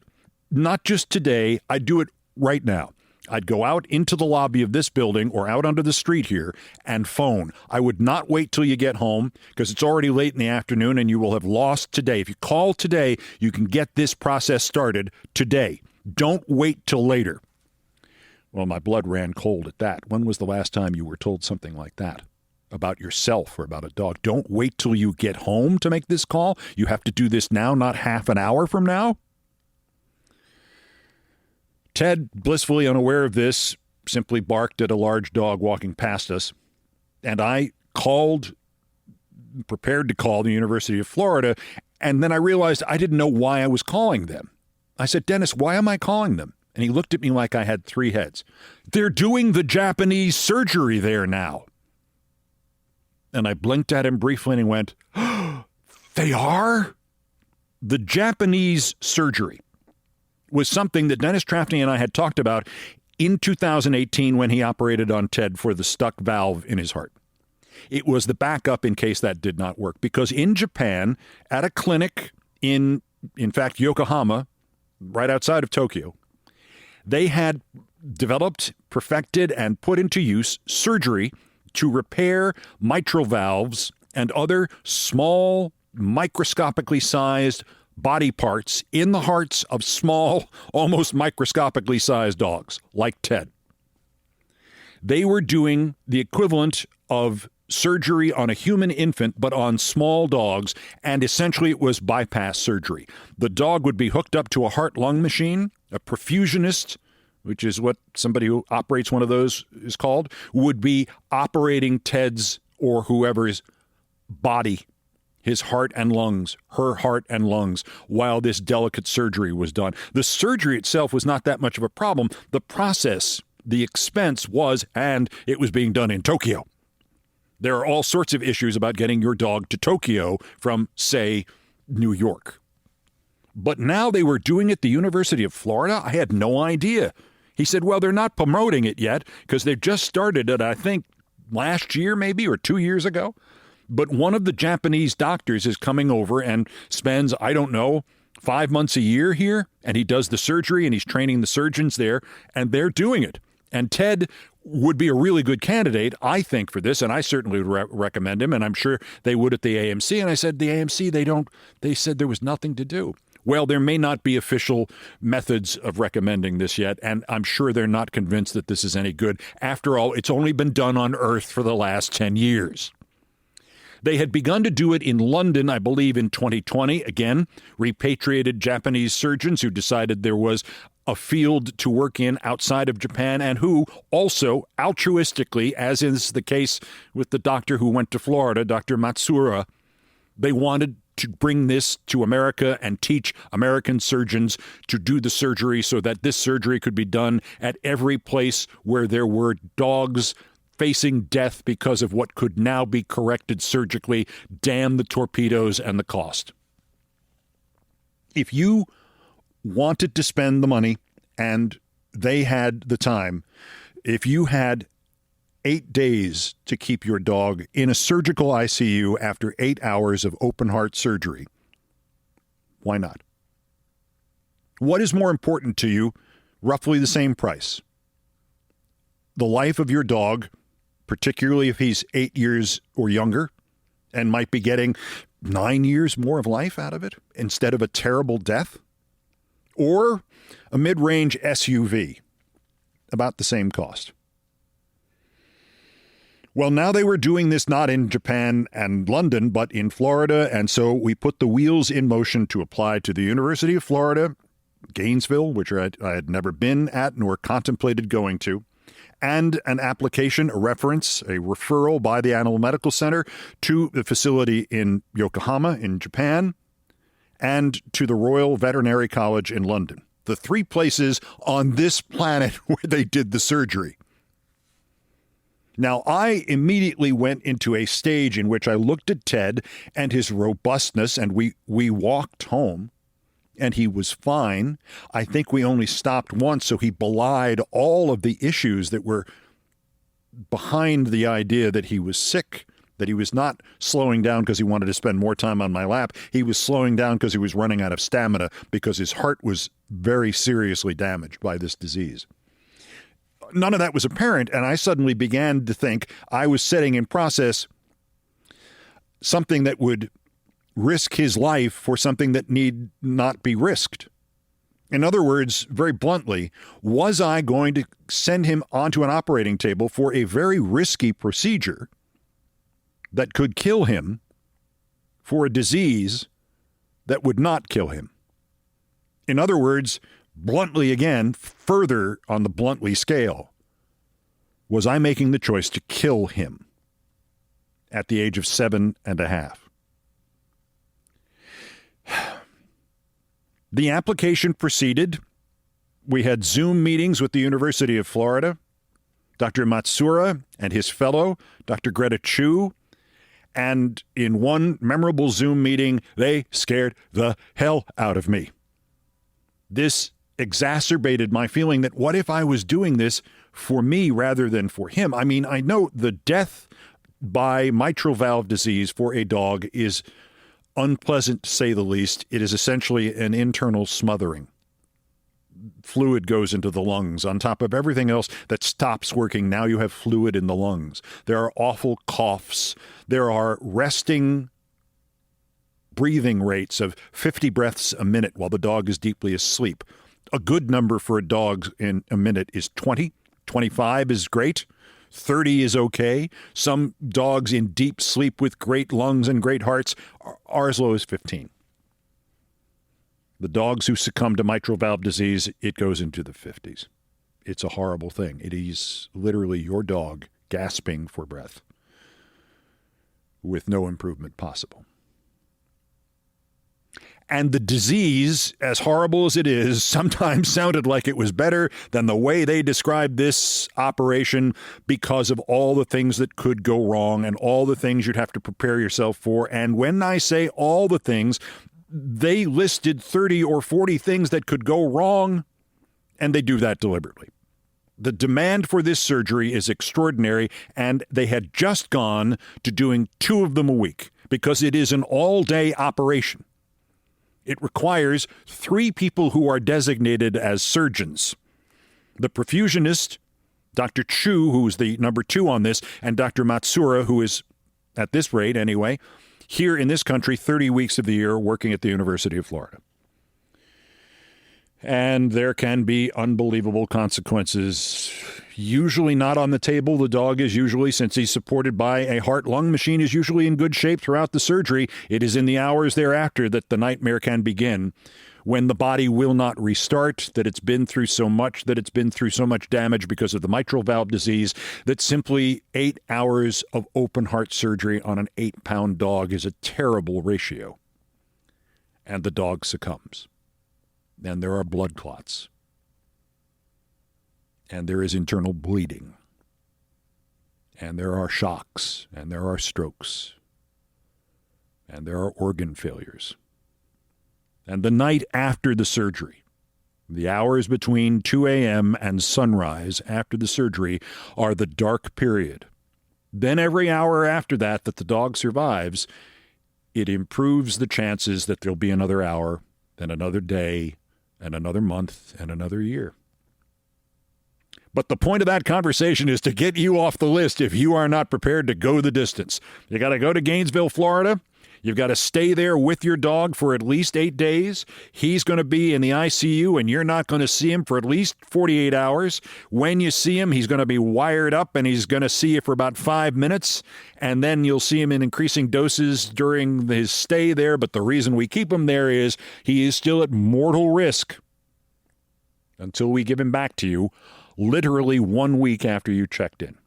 not just today. I'd do it right now. I'd go out into the lobby of this building or out onto the street here and phone. I would not wait till you get home because it's already late in the afternoon and you will have lost today. If you call today, you can get this process started today. Don't wait till later." Well, my blood ran cold at that. When was the last time you were told something like that about yourself or about a dog? Don't wait till you get home to make this call. You have to do this now, not half an hour from now. Ted, blissfully unaware of this, simply barked at a large dog walking past us. And I prepared to call the University of Florida. And then I realized I didn't know why I was calling them. I said, "Dennis, why am I calling them?" And he looked at me like I had three heads. "They're doing the Japanese surgery there now." And I blinked at him briefly and he went, "They are?" The Japanese surgery was something that Dennis Trafney and I had talked about in 2018 when he operated on Ted for the stuck valve in his heart. It was the backup in case that did not work. Because in Japan, at a clinic in fact, Yokohama, right outside of Tokyo, they had developed, perfected, and put into use surgery to repair mitral valves and other small, microscopically sized body parts in the hearts of small, almost microscopically sized dogs, like Ted. They were doing the equivalent of surgery on a human infant, but on small dogs, and essentially it was bypass surgery. The dog would be hooked up to a heart-lung machine. A perfusionist, which is what somebody who operates one of those is called, would be operating Ted's or whoever's body, his heart and lungs, her heart and lungs, while this delicate surgery was done. The surgery itself was not that much of a problem. The process, the expense was, and it was being done in Tokyo. There are all sorts of issues about getting your dog to Tokyo from, say, New York. But now they were doing it at the University of Florida? I had no idea. He said, well, they're not promoting it yet because they just started it, I think, last year maybe or 2 years ago. But one of the Japanese doctors is coming over and spends, 5 months a year here, and he does the surgery and he's training the surgeons there, and they're doing it. And Ted would be a really good candidate, I think, for this, and I certainly would recommend him, and I'm sure they would at the AMC. And I said, the AMC, they said there was nothing to do. Well, there may not be official methods of recommending this yet, and I'm sure they're not convinced that this is any good. After all, it's only been done on Earth for the last 10 years. They had begun to do it in London, I believe, in 2020. Again, repatriated Japanese surgeons who decided there was a field to work in outside of Japan, and who also altruistically, as is the case with the doctor who went to Florida, Dr. Matsuura, they wanted to bring this to America and teach American surgeons to do the surgery so that this surgery could be done at every place where there were dogs facing death because of what could now be corrected surgically. Damn the torpedoes and the cost. If you wanted to spend the money and they had the time, if you had 8 days to keep your dog in a surgical ICU after 8 hours of open heart surgery, why not? What is more important to you? Roughly the same price. The life of your dog, particularly if he's 8 years or younger and might be getting 9 years more of life out of it instead of a terrible death, or a mid-range SUV, about the same cost. Well, now they were doing this not in Japan and London, but in Florida, and so we put the wheels in motion to apply to the University of Florida, Gainesville, which I had never been at nor contemplated going to, and an application, a reference, a referral by the Animal Medical Center to the facility in Yokohama in Japan, and to the Royal Veterinary College in London. The 3 places on this planet where they did the surgery. Now, I immediately went into a stage in which I looked at Ted and his robustness, and we walked home, and he was fine. I think we only stopped once, so he belied all of the issues that were behind the idea that he was sick, that he was not slowing down because he wanted to spend more time on my lap. He was slowing down because he was running out of stamina because his heart was very seriously damaged by this disease. None of that was apparent, and I suddenly began to think I was setting in process something that would risk his life for something that need not be risked. In other words, very bluntly, was I going to send him onto an operating table for a very risky procedure that could kill him for a disease that would not kill him? In other words, bluntly again, further on the bluntly scale, was I making the choice to kill him at the age of 7.5? The application proceeded. We had Zoom meetings with the University of Florida, Dr. Matsuura and his fellow, Dr. Greta Chu, and in one memorable Zoom meeting, they scared the hell out of me. This exacerbated my feeling that what if I was doing this for me rather than for him? I mean, I know the death by mitral valve disease for a dog is unpleasant, to say the least. It is essentially an internal smothering. Fluid goes into the lungs. On top of everything else that stops working, now you have fluid in the lungs. There are awful coughs. There are resting breathing rates of 50 breaths a minute while the dog is deeply asleep. A good number for a dog in a minute is 20. 25 is great. 30 is okay. Some dogs in deep sleep with great lungs and great hearts are as low as 15. The dogs who succumb to mitral valve disease, it goes into the 50s. It's a horrible thing. It is literally your dog gasping for breath with no improvement possible. And the disease, as horrible as it is, sometimes sounded like it was better than the way they described this operation because of all the things that could go wrong and all the things you'd have to prepare yourself for. And when I say all the things, they listed 30 or 40 things that could go wrong, and they do that deliberately. The demand for this surgery is extraordinary, and they had just gone to doing 2 of them a week because it is an all-day operation. It requires 3 people who are designated as surgeons. The perfusionist, Dr. Chu, who is the number 2 on this, and Dr. Matsuura, who is, at this rate anyway, here in this country 30 weeks of the year working at the University of Florida. And there can be unbelievable consequences. Usually not on the table. The dog is usually, since he's supported by a heart-lung machine, is usually in good shape throughout the surgery. It is in the hours thereafter that the nightmare can begin, when the body will not restart, that it's been through so much, that it's been through so much damage because of the mitral valve disease, that simply 8 hours of open heart surgery on an 8-pound dog is a terrible ratio. And the dog succumbs. And there are blood clots. And there is internal bleeding. And there are shocks. And there are strokes. And there are organ failures. And the night after the surgery, the hours between 2 a.m. and sunrise after the surgery are the dark period. Then every hour after that the dog survives, it improves the chances that there'll be another hour, and another day, and another month, and another year. But the point of that conversation is to get you off the list if you are not prepared to go the distance. You got to go to Gainesville, Florida. You've got to stay there with your dog for at least 8 days. He's going to be in the ICU, and you're not going to see him for at least 48 hours. When you see him, he's going to be wired up, and he's going to see you for about 5 minutes, and then you'll see him in increasing doses during his stay there. But the reason we keep him there is he is still at mortal risk until we give him back to you, literally 1 week after you checked in.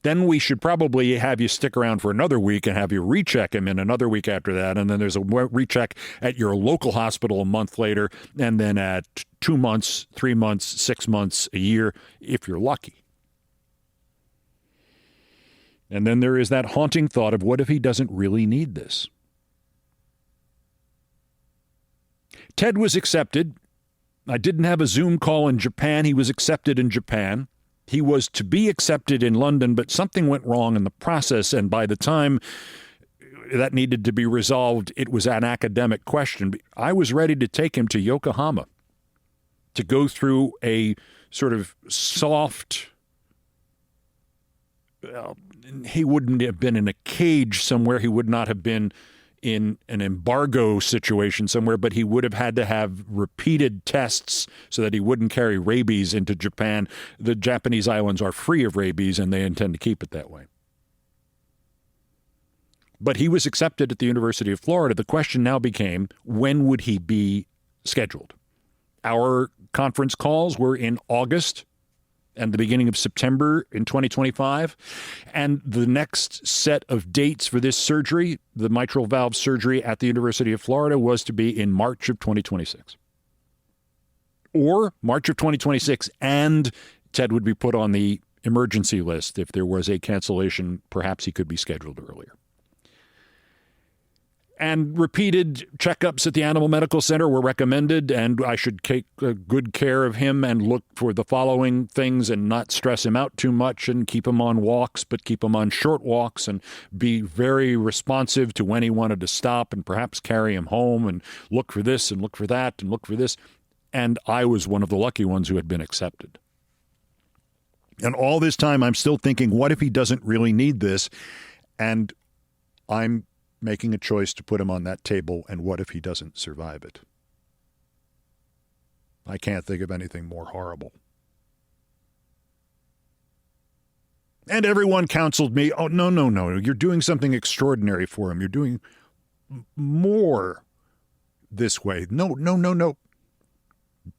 Then we should probably have you stick around for another week and have you recheck him in another week after that. And then there's a recheck at your local hospital a month later, and then at 2 months, 3 months, 6 months, a year, if you're lucky. And then there is that haunting thought of, what if he doesn't really need this? Ted was accepted. I didn't have a Zoom call in Japan. He was accepted in Japan. He was to be accepted in London, but something went wrong in the process, and by the time that needed to be resolved, it was an academic question. I was ready to take him to Yokohama to go through a sort of soft... Well, he wouldn't have been in a cage somewhere. He would not have been in an embargo situation somewhere, but he would have had to have repeated tests so that he wouldn't carry rabies into Japan. The Japanese islands are free of rabies, and they intend to keep it that way. But he was accepted at the University of Florida. The question now became, when would he be scheduled? Our conference calls were in August and the beginning of September in 2025. And the next set of dates for this surgery, the mitral valve surgery at the University of Florida, was to be in March of 2026. Or March of 2026, and Ted would be put on the emergency list. If there was a cancellation, perhaps he could be scheduled earlier. And repeated checkups at the Animal Medical Center were recommended, and I should take good care of him and look for the following things and not stress him out too much and keep him on walks, but keep him on short walks and be very responsive to when he wanted to stop and perhaps carry him home and look for this and look for that and look for this. And I was one of the lucky ones who had been accepted. And all this time I'm still thinking, what if he doesn't really need this? And I'm making a choice to put him on that table, and what if he doesn't survive it? I can't think of anything more horrible. And everyone counseled me, oh, no, you're doing something extraordinary for him. You're doing more this way. No.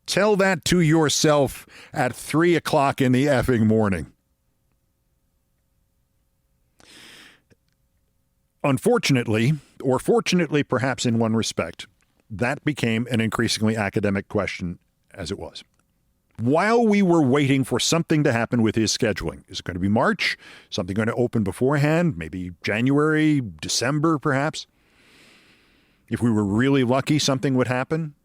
Tell that to yourself at 3 o'clock in the effing morning. Unfortunately, or fortunately perhaps in one respect, that became an increasingly academic question as it was. While we were waiting for something to happen with his scheduling, is it going to be March? Something going to open beforehand? Maybe January, December perhaps? If we were really lucky, something would happen.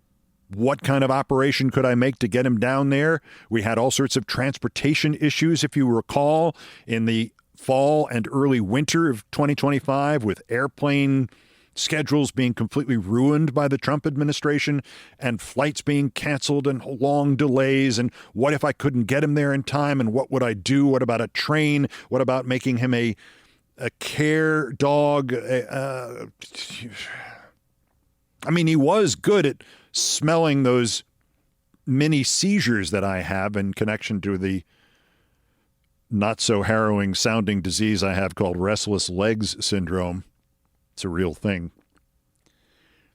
What kind of operation could I make to get him down there? We had all sorts of transportation issues, if you recall, in the fall and early winter of 2025, with airplane schedules being completely ruined by the Trump administration and flights being canceled and long delays. And what if I couldn't get him there in time? And what would I do? What about a train? What about making him a care dog? I mean, he was good at smelling those mini seizures that I have in connection to the not so harrowing sounding disease I have called restless legs syndrome. It's a real thing.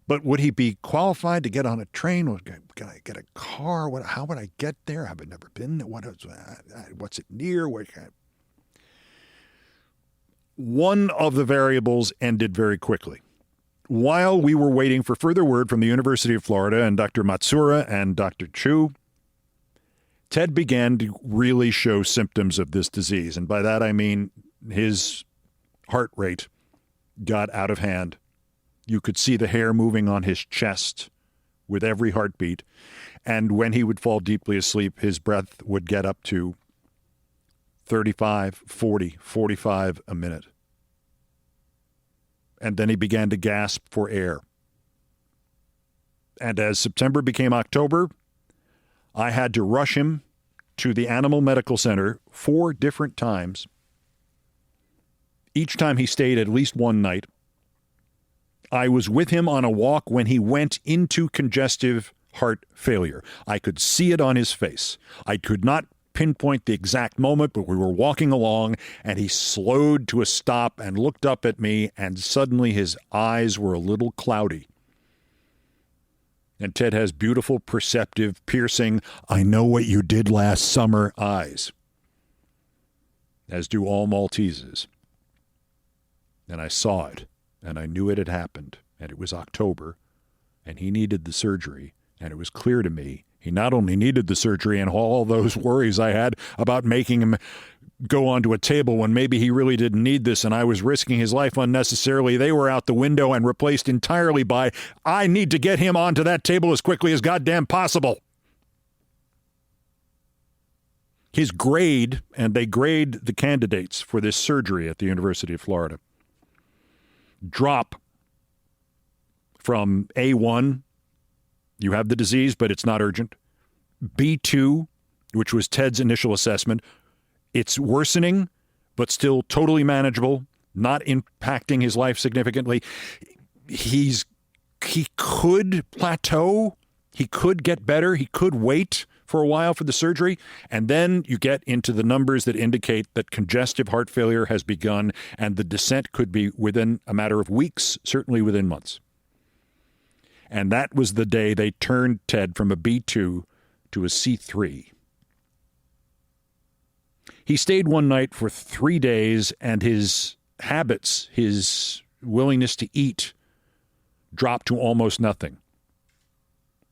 But would he be qualified to get on a train? Can I get a car? How would I get there? I've never been. What's it near? One of the variables ended very quickly. While we were waiting for further word from the University of Florida and Dr. Matsura and Dr. Chu, Ted began to really show symptoms of this disease. And by that I mean his heart rate got out of hand. You could see the hair moving on his chest with every heartbeat. And when he would fall deeply asleep, his breath would get up to 35, 40, 45 a minute. And then he began to gasp for air. And as September became October, I had to rush him to the Animal Medical Center 4 different times. Each time he stayed at least one night. I was with him on a walk when he went into congestive heart failure. I could see it on his face. I could not pinpoint the exact moment, but we were walking along, and he slowed to a stop and looked up at me, and suddenly his eyes were a little cloudy. And Ted has beautiful, perceptive, piercing, I know what you did last summer eyes, as do all Malteses. And I saw it. And I knew it had happened, and it was October, and he needed the surgery, and it was clear to me he not only needed the surgery and all those worries I had about making him go onto a table when maybe he really didn't need this and I was risking his life unnecessarily, they were out the window and replaced entirely by, I need to get him onto that table as quickly as goddamn possible. His grade, and they grade the candidates for this surgery at the University of Florida, drop from A1, you have the disease, but it's not urgent. B2, which was Ted's initial assessment, it's worsening, but still totally manageable, not impacting his life significantly. He could plateau. He could get better. He could wait for a while for the surgery. And then you get into the numbers that indicate that congestive heart failure has begun, and the descent could be within a matter of weeks, certainly within months. And that was the day they turned Ted from a B2 to a C3. He stayed one night for 3 days, and his habits, his willingness to eat, dropped to almost nothing.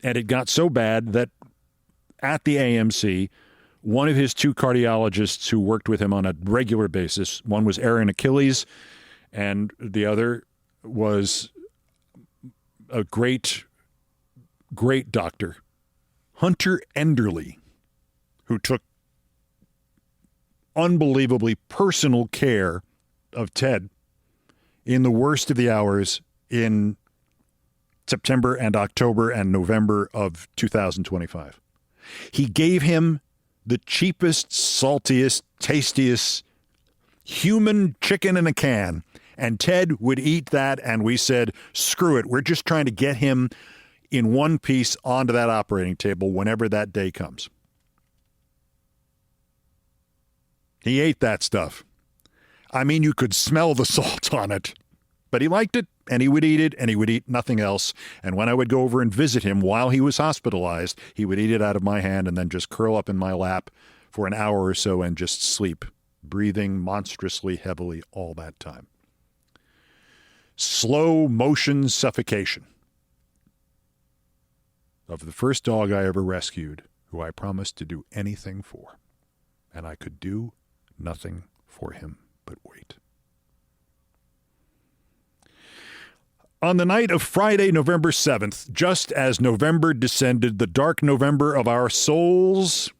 And it got so bad that at the AMC, one of his 2 cardiologists who worked with him on a regular basis, one was Aaron Achilles, and the other was a great, great doctor, Hunter Enderly, who took unbelievably personal care of Ted in the worst of the hours in September and October and November of 2025. He gave him the cheapest, saltiest, tastiest human chicken in a can. And Ted would eat that, and we said, screw it. We're just trying to get him in one piece onto that operating table whenever that day comes. He ate that stuff. I mean, you could smell the salt on it. But he liked it, and he would eat it, and he would eat nothing else. And when I would go over and visit him while he was hospitalized, he would eat it out of my hand and then just curl up in my lap for an hour or so and just sleep, breathing monstrously heavily all that time. Slow motion suffocation of the first dog I ever rescued, who I promised to do anything for. And I could do nothing for him but wait. On the night of Friday, November 7th, just as November descended, the dark November of our souls,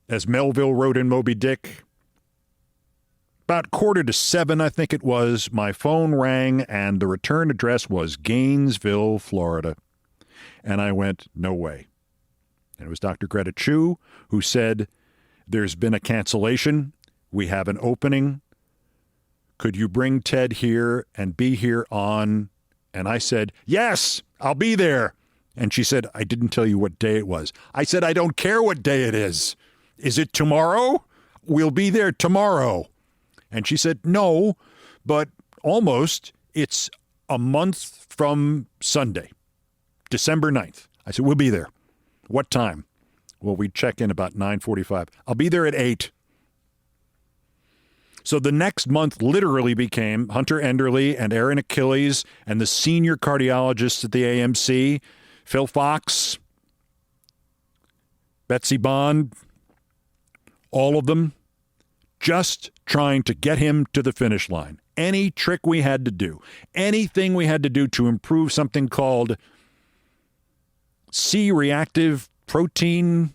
as Melville wrote in Moby Dick, about 6:45, I think it was, my phone rang and the return address was Gainesville, Florida. And I went, no way. And it was Dr. Greta Chu who said, there's been a cancellation. We have an opening. Could you bring Ted here and be here on? And I said, yes, I'll be there. And she said, I didn't tell you what day it was. I said, I don't care what day it is. Is it tomorrow? We'll be there tomorrow. And she said, no, but almost. It's a month from Sunday, December 9th. I said, we'll be there. What time? Well, we check in about 9:45. I'll be there at 8. So the next month literally became Hunter Enderle and Aaron Achilles and the senior cardiologists at the AMC, Phil Fox, Betsy Bond, all of them just trying to get him to the finish line. Any trick we had to do, anything we had to do to improve something called C-reactive protein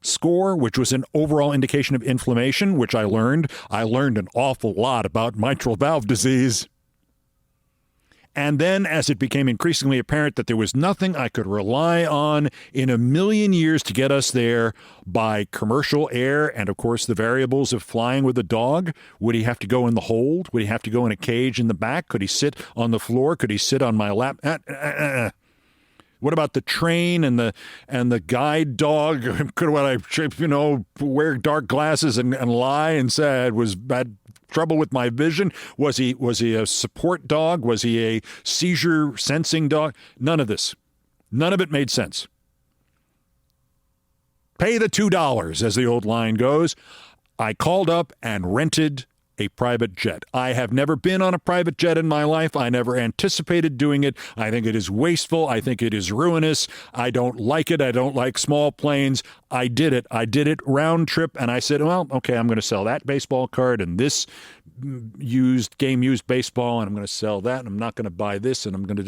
score, which was an overall indication of inflammation, which I learned. I learned an awful lot about mitral valve disease. And then as it became increasingly apparent that there was nothing I could rely on in a million years to get us there by commercial air and, of course, the variables of flying with a dog. Would he have to go in the hold? Would he have to go in a cage in the back? Could he sit on the floor? Could he sit on my lap? What about the train and the guide dog? Could I, wear dark glasses and lie and say I had trouble with my vision? Was he a support dog? Was he a seizure sensing dog? None of this. None of it made sense. Pay the $2, as the old line goes. I called up and rented a private jet. I have never been on a private jet in my life. I never anticipated doing it. I think it is wasteful. I think it is ruinous. I don't like it. I don't like small planes. I did it. I did it round trip, and I said, well, okay, I'm going to sell that baseball card and this used baseball, and I'm going to sell that, and I'm not going to buy this, and I'm going to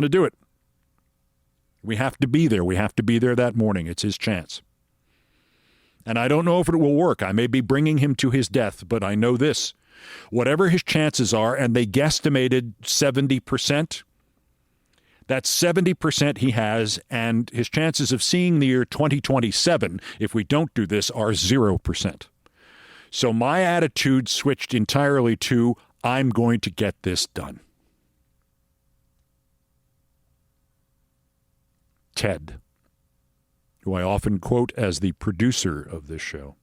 do it. We have to be there. We have to be there that morning. It's his chance. And I don't know if it will work. I may be bringing him to his death, but I know this. Whatever his chances are, and they guesstimated 70%, that's 70% he has, and his chances of seeing the year 2027, if we don't do this, are 0%. So my attitude switched entirely to, I'm going to get this done. Ted, who I often quote as the producer of this show,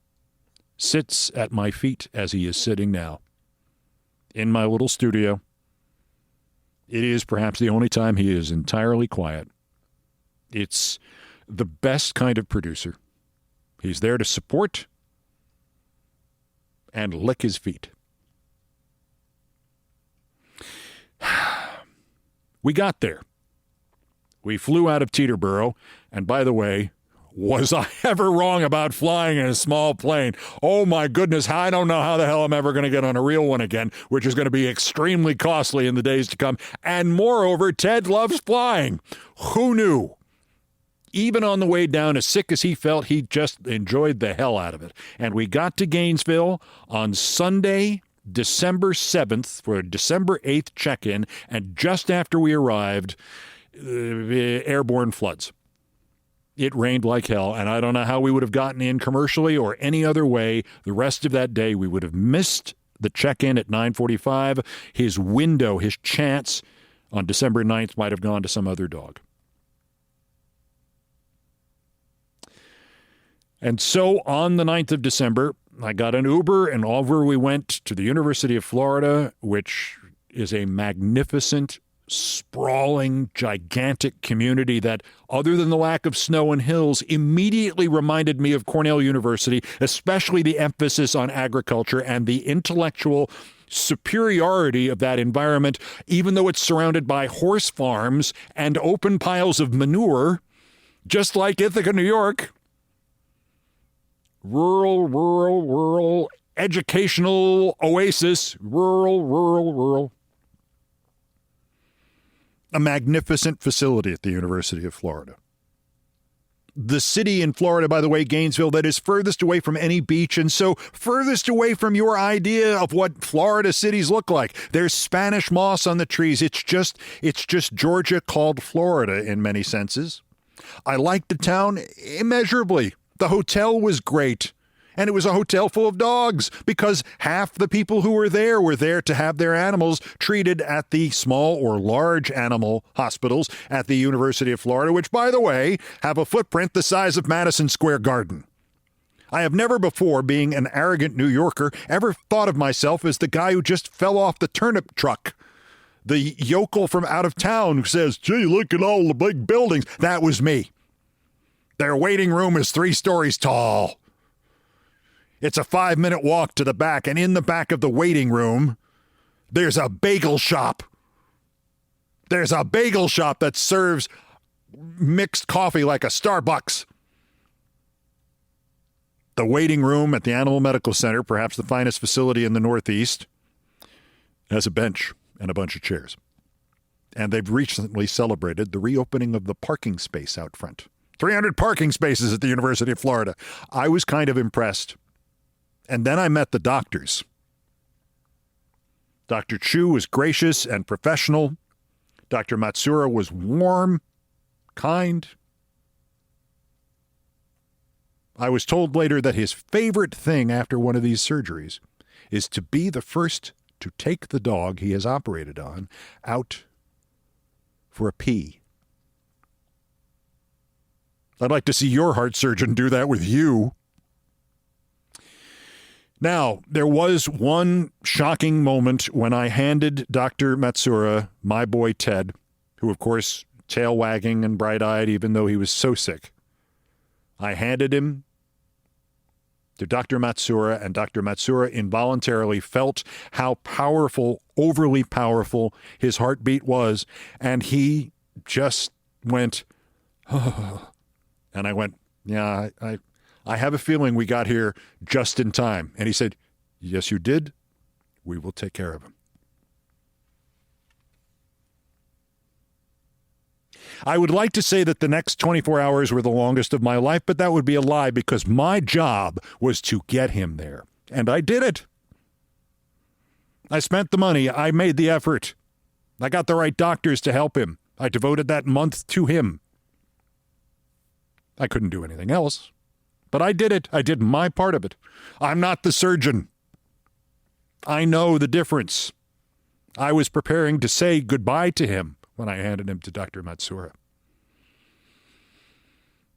sits at my feet as he is sitting now in my little studio. It is perhaps the only time he is entirely quiet. It's the best kind of producer. He's there to support and lick his feet. We got there. We flew out of Teterboro, and by the way, was I ever wrong about flying in a small plane? Oh, my goodness. I don't know how the hell I'm ever going to get on a real one again, which is going to be extremely costly in the days to come. And moreover, Ted loves flying. Who knew? Even on the way down, as sick as he felt, he just enjoyed the hell out of it. And we got to Gainesville on Sunday, December 7th, for a December 8th check-in. And just after we arrived, airborne floods. It rained like hell, and I don't know how we would have gotten in commercially or any other way. The rest of that day, we would have missed the check-in at 9:45. His window, his chance on December 9th might have gone to some other dog. And so on the 9th of December, I got an Uber, and over we went to the University of Florida, which is a magnificent, sprawling, gigantic community that, other than the lack of snow and hills, immediately reminded me of Cornell University, especially the emphasis on agriculture and the intellectual superiority of that environment, even though it's surrounded by horse farms and open piles of manure, just like Ithaca, New York. Rural, educational oasis, rural. A magnificent facility at the University of Florida. The city in Florida, by the way, Gainesville, that is furthest away from any beach and so furthest away from your idea of what Florida cities look like. There's Spanish moss on the trees. It's just Georgia called Florida in many senses. I liked the town immeasurably. The hotel was great. And it was a hotel full of dogs because half the people who were there to have their animals treated at the small or large animal hospitals at the University of Florida, which, by the way, have a footprint the size of Madison Square Garden. I have never before, being an arrogant New Yorker, ever thought of myself as the guy who just fell off the turnip truck. The yokel from out of town who says, gee, look at all the big buildings. That was me. Their waiting room is 3 stories tall. It's a 5-minute walk to the back, and in the back of the waiting room, there's a bagel shop. There's a bagel shop that serves mixed coffee like a Starbucks. The waiting room at the Animal Medical Center, perhaps the finest facility in the Northeast, has a bench and a bunch of chairs. And they've recently celebrated the reopening of the parking space out front. 300 parking spaces at the University of Florida. I was kind of impressed. And then I met the doctors. Dr. Chu was gracious and professional. Dr. Matsuura was warm, kind. I was told later that his favorite thing after one of these surgeries is to be the first to take the dog he has operated on out for a pee. I'd like to see your heart surgeon do that with you. Now, there was one shocking moment when I handed Dr. Matsuura my boy Ted, who, of course, tail wagging and bright-eyed even though he was so sick. I handed him to Dr. Matsuura, and Dr. Matsuura involuntarily felt how powerful, overly powerful his heartbeat was, and he just went, oh. And I went, yeah, I have a feeling we got here just in time. And he said, yes, you did. We will take care of him. I would like to say that the next 24 hours were the longest of my life, but that would be a lie because my job was to get him there. And I did it. I spent the money. I made the effort. I got the right doctors to help him. I devoted that month to him. I couldn't do anything else. But I did it. I did my part of it. I'm not the surgeon. I know the difference. I was preparing to say goodbye to him when I handed him to Dr. Matsuura.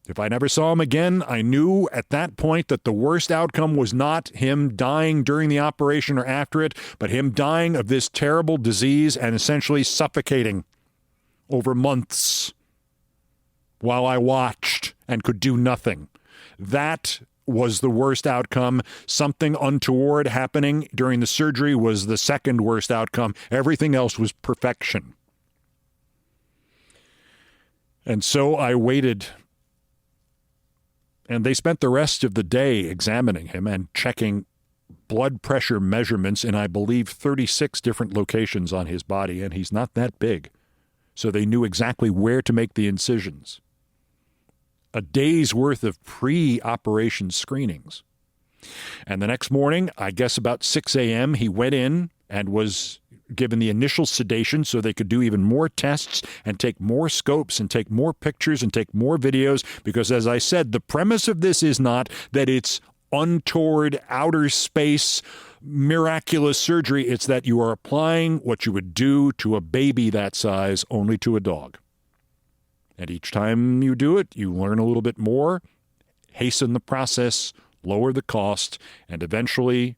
If I never saw him again, I knew at that point that the worst outcome was not him dying during the operation or after it, but him dying of this terrible disease and essentially suffocating over months while I watched and could do nothing. That was the worst outcome. Something untoward happening during the surgery was the second worst outcome. Everything else was perfection. And so I waited, and they spent the rest of the day examining him and checking blood pressure measurements in, I believe, 36 different locations on his body, and he's not that big. So they knew exactly where to make the incisions. A day's worth of pre-operation screenings. And the next morning, I guess about 6 a.m., he went in and was given the initial sedation so they could do even more tests and take more scopes and take more pictures and take more videos. Because, as I said, the premise of this is not that it's untoward, outer space, miraculous surgery. It's that you are applying what you would do to a baby that size only to a dog. And each time you do it, you learn a little bit more, hasten the process, lower the cost, and eventually,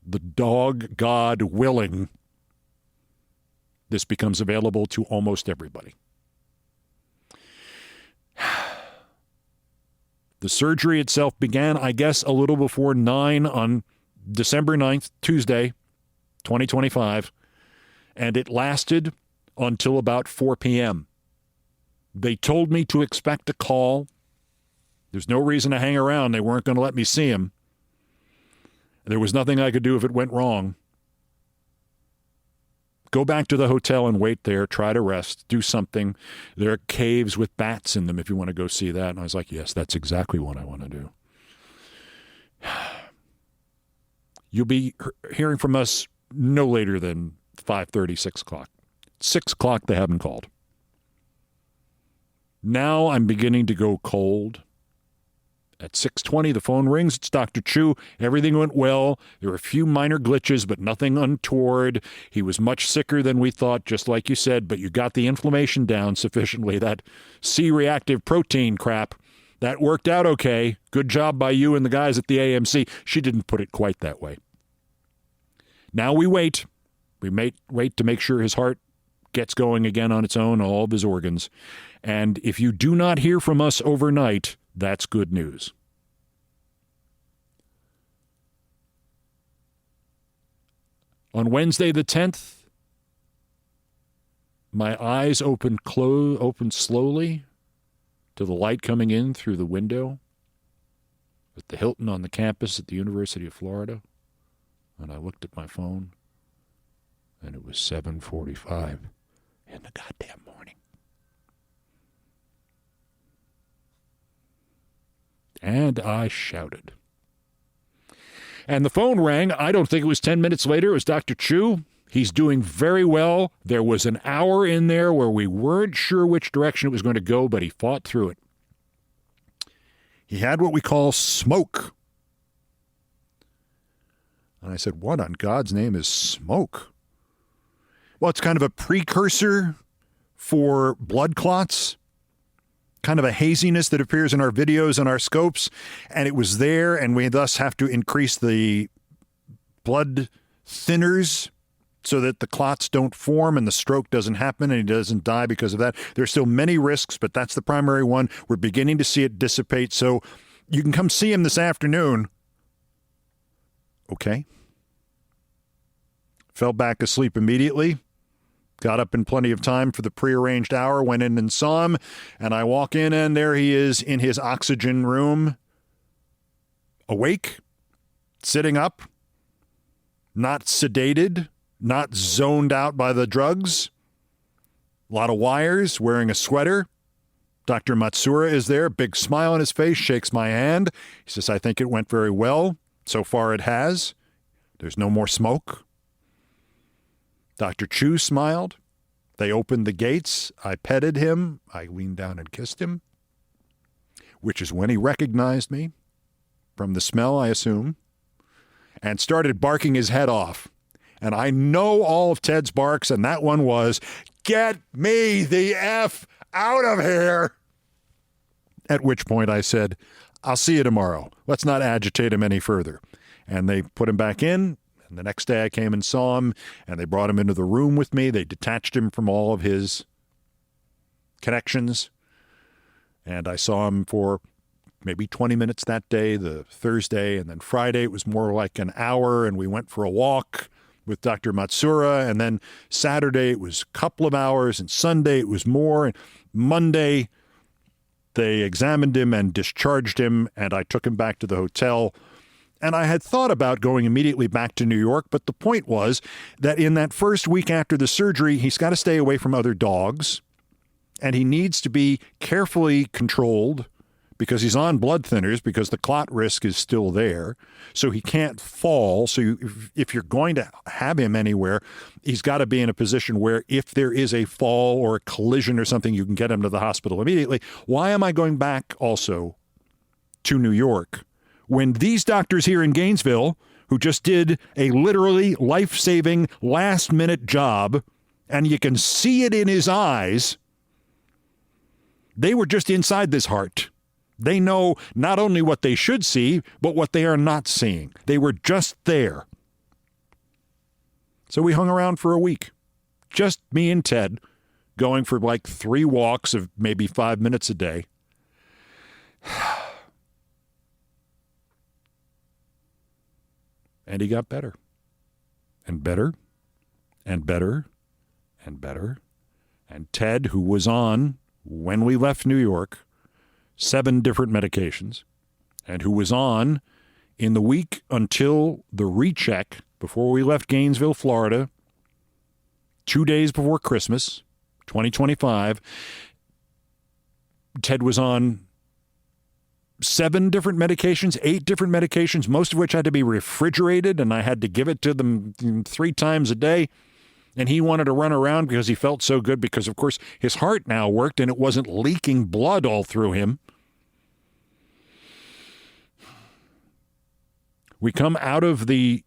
the dog god willing, this becomes available to almost everybody. The surgery itself began, I guess, a little before 9 on December 9th, Tuesday, 2025, and it lasted until about 4 p.m. They told me to expect a call. There's no reason to hang around. They weren't going to let me see him. There was nothing I could do if it went wrong. Go back to the hotel and wait there. Try to rest. Do something. There are caves with bats in them if you want to go see that. And I was like, yes, that's exactly what I want to do. You'll be hearing from us no later than 5:30, 6 o'clock. 6 o'clock, they haven't called. Now I'm beginning to go cold. At 6:20, the phone rings. It's Dr. Chu. Everything went well. There were a few minor glitches, but nothing untoward. He was much sicker than we thought, just like you said, but you got the inflammation down sufficiently. That C-reactive protein crap, that worked out okay. Good job by you and the guys at the AMC. She didn't put it quite that way. Now we wait. We may wait to make sure his heart gets going again on its own, all of his organs. And if you do not hear from us overnight, that's good news. On Wednesday the 10th, my eyes opened slowly to the light coming in through the window at the Hilton on the campus at the University of Florida. And I looked at my phone, and it was 7:45 in the goddamn morning. And I shouted. And the phone rang. I don't think it was 10 minutes later. It was Dr. Chu. He's doing very well. There was an hour in there where we weren't sure which direction it was going to go, but he fought through it. He had what we call smoke. And I said, what on God's name is smoke? Well, it's kind of a precursor for blood clots. Kind of a haziness that appears in our videos and our scopes, and it was there, and we thus have to increase the blood thinners so that the clots don't form and the stroke doesn't happen and he doesn't die because of that. There's still many risks, but that's the primary one. We're beginning to see it dissipate, so you can come see him this afternoon. Okay. Fell back asleep immediately. Got up in plenty of time for the prearranged hour, went in and saw him, and I walk in, and there he is in his oxygen room, awake, sitting up, not sedated, not zoned out by the drugs, a lot of wires, wearing a sweater. Dr. Matsuura is there, big smile on his face, shakes my hand. He says, I think it went very well. So far it has. There's no more smoke. Dr. Chu smiled. They opened the gates. I petted him. I leaned down and kissed him, which is when he recognized me, from the smell, I assume, and started barking his head off. And I know all of Ted's barks, and that one was, get me the F out of here. At which point I said, I'll see you tomorrow. Let's not agitate him any further. And they put him back in. And the next day I came and saw him, and they brought him into the room with me. They detached him from all of his connections. And I saw him for maybe 20 minutes that day, the Thursday. And then Friday it was more like an hour, and we went for a walk with Dr. Matsuura. And then Saturday it was a couple of hours, and Sunday it was more. And Monday they examined him and discharged him, and I took him back to the hotel. And I had thought about going immediately back to New York, but the point was that in that first week after the surgery, he's got to stay away from other dogs, and he needs to be carefully controlled because he's on blood thinners because the clot risk is still there, so he can't fall. So if you're going to have him anywhere, he's got to be in a position where if there is a fall or a collision or something, you can get him to the hospital immediately. Why am I going back also to New York when these doctors here in Gainesville, who just did a literally life-saving last-minute job, and you can see it in his eyes, they were just inside this heart. They know not only what they should see, but what they are not seeing. They were just there. So we hung around for a week. Just me and Ted, going for like 3 walks of maybe 5 minutes a day. And he got better, and better, and better, and better. And Ted, who was on, when we left New York, 7 different medications, and who was on in the week until the recheck before we left Gainesville, Florida, 2 days before Christmas, 2025, Ted was on 7 different medications, 8 different medications, most of which had to be refrigerated, and I had to give it to them 3 times a day. And he wanted to run around because he felt so good because, of course, his heart now worked and it wasn't leaking blood all through him. We come out of the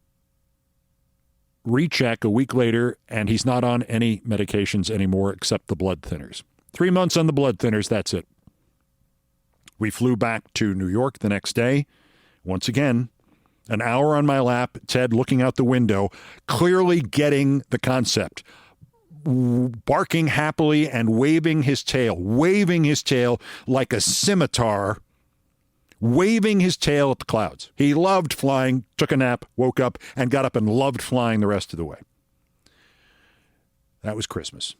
recheck a week later, and he's not on any medications anymore except the blood thinners. 3 months on the blood thinners, that's it. We flew back to New York the next day. Once again, an hour on my lap, Ted looking out the window, clearly getting the concept, barking happily and waving his tail like a scimitar, waving his tail at the clouds. He loved flying, took a nap, woke up, and got up and loved flying the rest of the way. That was Christmas.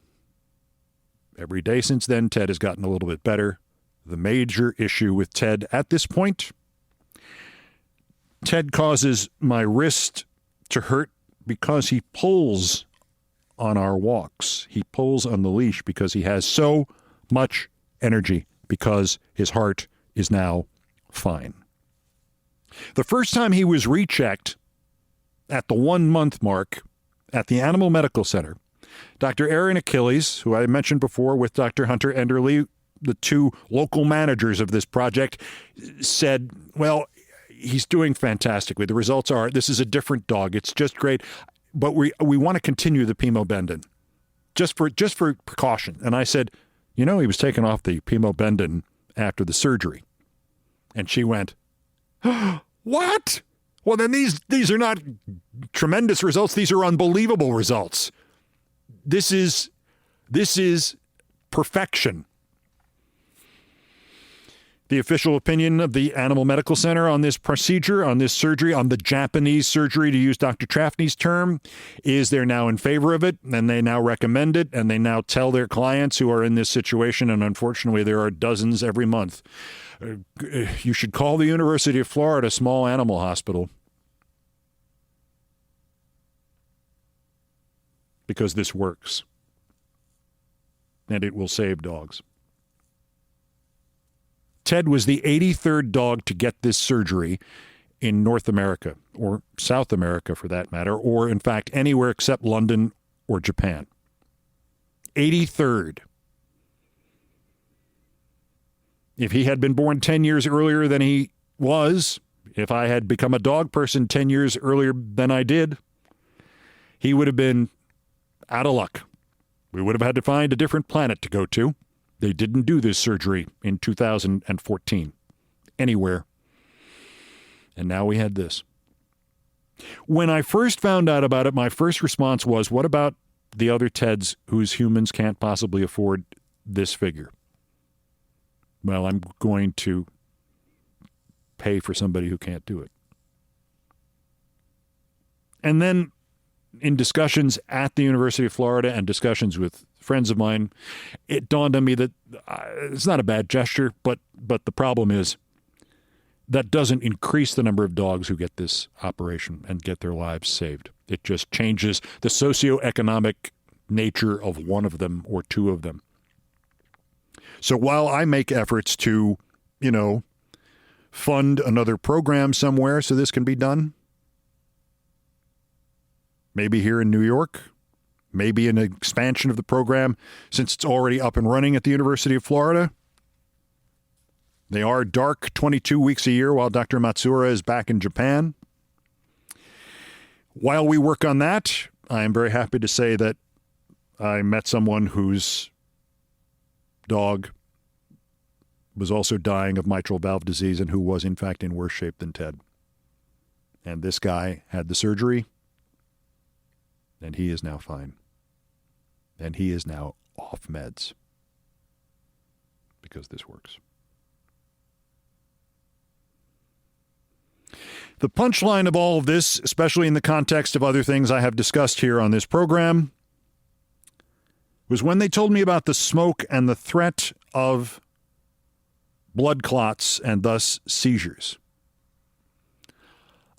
Every day since then, Ted has gotten a little bit better. The major issue with Ted at this point, Ted causes my wrist to hurt because he pulls on our walks. He pulls on the leash because he has so much energy because his heart is now fine. The first time he was rechecked at the 1 month mark at the Animal Medical Center, Dr. Aaron Achilles, who I mentioned before with Dr. Hunter Enderle, the two local managers of this project, said, well, he's doing fantastically. The results are, this is a different dog. It's just great. But we want to continue the pimobendin just for precaution. And I said, he was taken off the pimobendin after the surgery. And she went, what? Well, then these are not tremendous results. These are unbelievable results. This is perfection. The official opinion of the Animal Medical Center on this procedure, on this surgery, on the Japanese surgery, to use Dr. Trafney's term, is they're now in favor of it, and they now recommend it, and they now tell their clients who are in this situation, and unfortunately there are dozens every month, you should call the University of Florida Small Animal Hospital because this works, and it will save dogs. Ted was the 83rd dog to get this surgery in North America, or South America for that matter, or in fact anywhere except London or Japan. 83rd. If he had been born 10 years earlier than he was, if I had become a dog person 10 years earlier than I did, he would have been out of luck. We would have had to find a different planet to go to. They didn't do this surgery in 2014 anywhere. And now we had this. When I first found out about it, my first response was, what about the other Teds whose humans can't possibly afford this figure? Well, I'm going to pay for somebody who can't do it. And then in discussions at the University of Florida and discussions with friends of mine, it dawned on me that it's not a bad gesture, but the problem is that doesn't increase the number of dogs who get this operation and get their lives saved. It just changes the socioeconomic nature of one of them or two of them. So while I make efforts to, fund another program somewhere so this can be done, maybe here in New York, maybe an expansion of the program since it's already up and running at the University of Florida. They are dark 22 weeks a year while Dr. Matsuura is back in Japan. While we work on that, I am very happy to say that I met someone whose dog was also dying of mitral valve disease and who was, in fact, in worse shape than Ted. And this guy had the surgery, and he is now fine. And he is now off meds because this works. The punchline of all of this, especially in the context of other things I have discussed here on this program, was when they told me about the smoke and the threat of blood clots and thus seizures.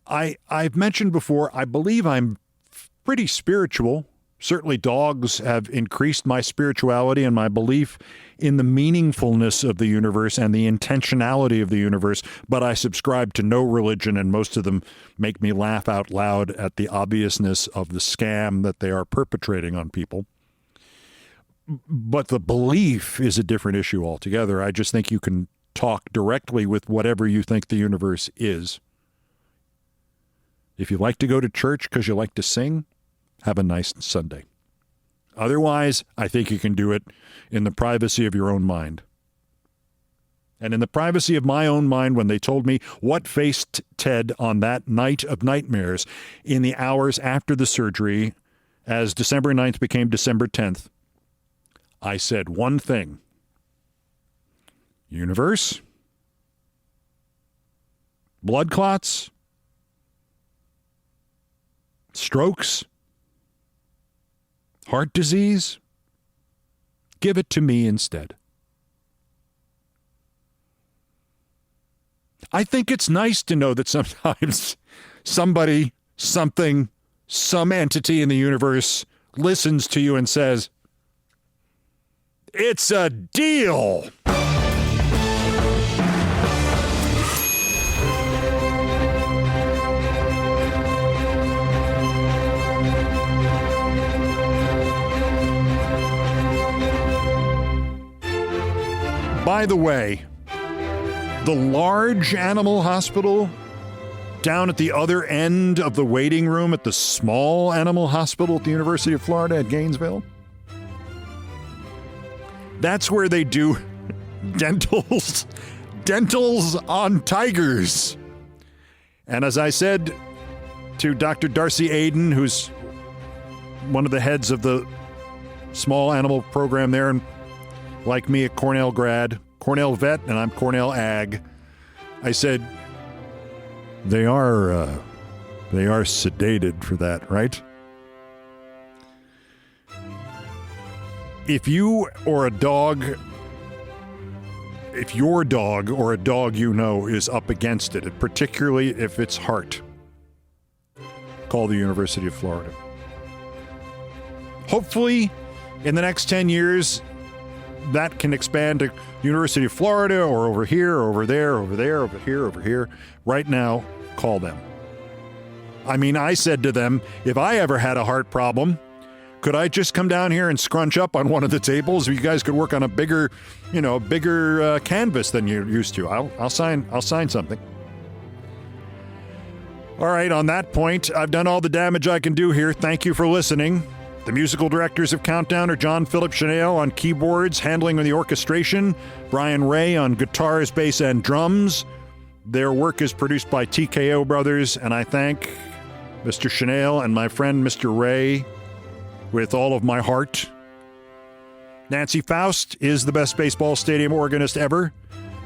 I've mentioned before, I believe I'm pretty spiritual. Certainly dogs have increased my spirituality and my belief in the meaningfulness of the universe and the intentionality of the universe, but I subscribe to no religion, and most of them make me laugh out loud at the obviousness of the scam that they are perpetrating on people. But the belief is a different issue altogether. I just think you can talk directly with whatever you think the universe is. If you like to go to church because you like to sing, have a nice Sunday. Otherwise, I think you can do it in the privacy of your own mind. And in the privacy of my own mind, when they told me what faced Ted on that night of nightmares in the hours after the surgery, as December 9th became December 10th, I said one thing. Universe? Blood clots? Strokes? Heart disease? Give it to me instead. I think it's nice to know that sometimes somebody, something, some entity in the universe listens to you and says, "It's a deal." By the way, the large animal hospital down at the other end of the waiting room at the small animal hospital at the University of Florida at Gainesville, that's where they do dentals on tigers. And as I said to Dr. Darcy Aiden, who's one of the heads of the small animal program there, and like me, a Cornell grad, Cornell vet, and I'm Cornell ag. I said, they are sedated for that, right? If you or a dog, if your dog or a dog you know is up against it, particularly if it's heart, call the University of Florida. Hopefully, in the next 10 years, that can expand to University of Florida or over here, or over there, over there, over here, over here. Right now, call them. I mean, I said to them, if I ever had a heart problem, could I just come down here and scrunch up on one of the tables? You guys could work on a bigger canvas than you're used to. I'll sign something. All right, on that point, I've done all the damage I can do here. Thank you for listening. The musical directors of Countdown are John Philip Chanel on keyboards, handling the orchestration, Brian Ray on guitars, bass, and drums. Their work is produced by TKO Brothers, and I thank Mr. Chanel and my friend Mr. Ray with all of my heart. Nancy Faust is the best baseball stadium organist ever.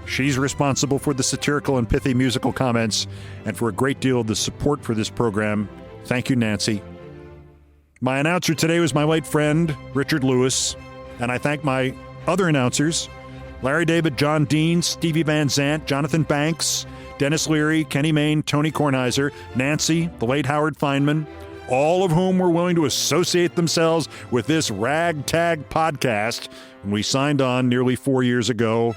She's responsible for the satirical and pithy musical comments and for a great deal of the support for this program. Thank you, Nancy. My announcer today was my late friend, Richard Lewis, and I thank my other announcers, Larry David, John Dean, Stevie Van Zandt, Jonathan Banks, Dennis Leary, Kenny Mayne, Tony Kornheiser, Nancy, the late Howard Feynman, all of whom were willing to associate themselves with this ragtag podcast when we signed on nearly 4 years ago.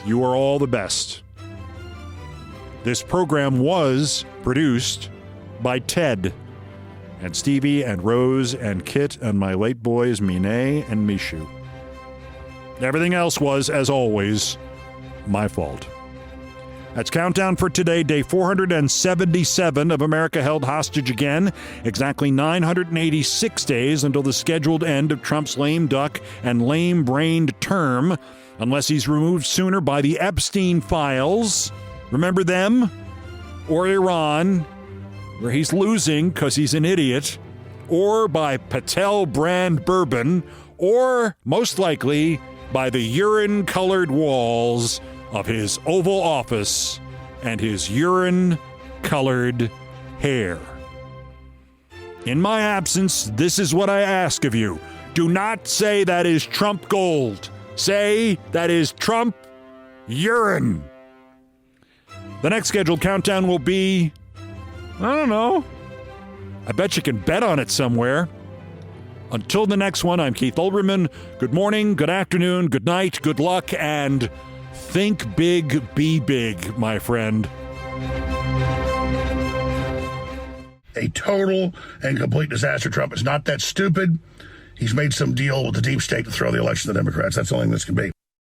You are all the best. This program was produced by Ted and Stevie and Rose and Kit and my late boys Miné and Mishu. Everything else was, as always, my fault. That's Countdown for today, day 477 of America Held Hostage Again. Exactly 986 days until the scheduled end of Trump's lame duck and lame-brained term, unless he's removed sooner by the Epstein files. Remember them? Or Iran, where he's losing because he's an idiot, or by Patel brand bourbon, or, most likely, by the urine-colored walls of his Oval Office and his urine-colored hair. In my absence, this is what I ask of you. Do not say that is Trump gold. Say that is Trump urine. The next scheduled countdown will be, I don't know. I bet you can bet on it somewhere. Until the next one, I'm Keith Olbermann. Good morning, good afternoon, good night, good luck, and think big, be big, my friend. A total and complete disaster. Trump is not that stupid. He's made some deal with the deep state to throw the election to the Democrats. That's the only thing this can be.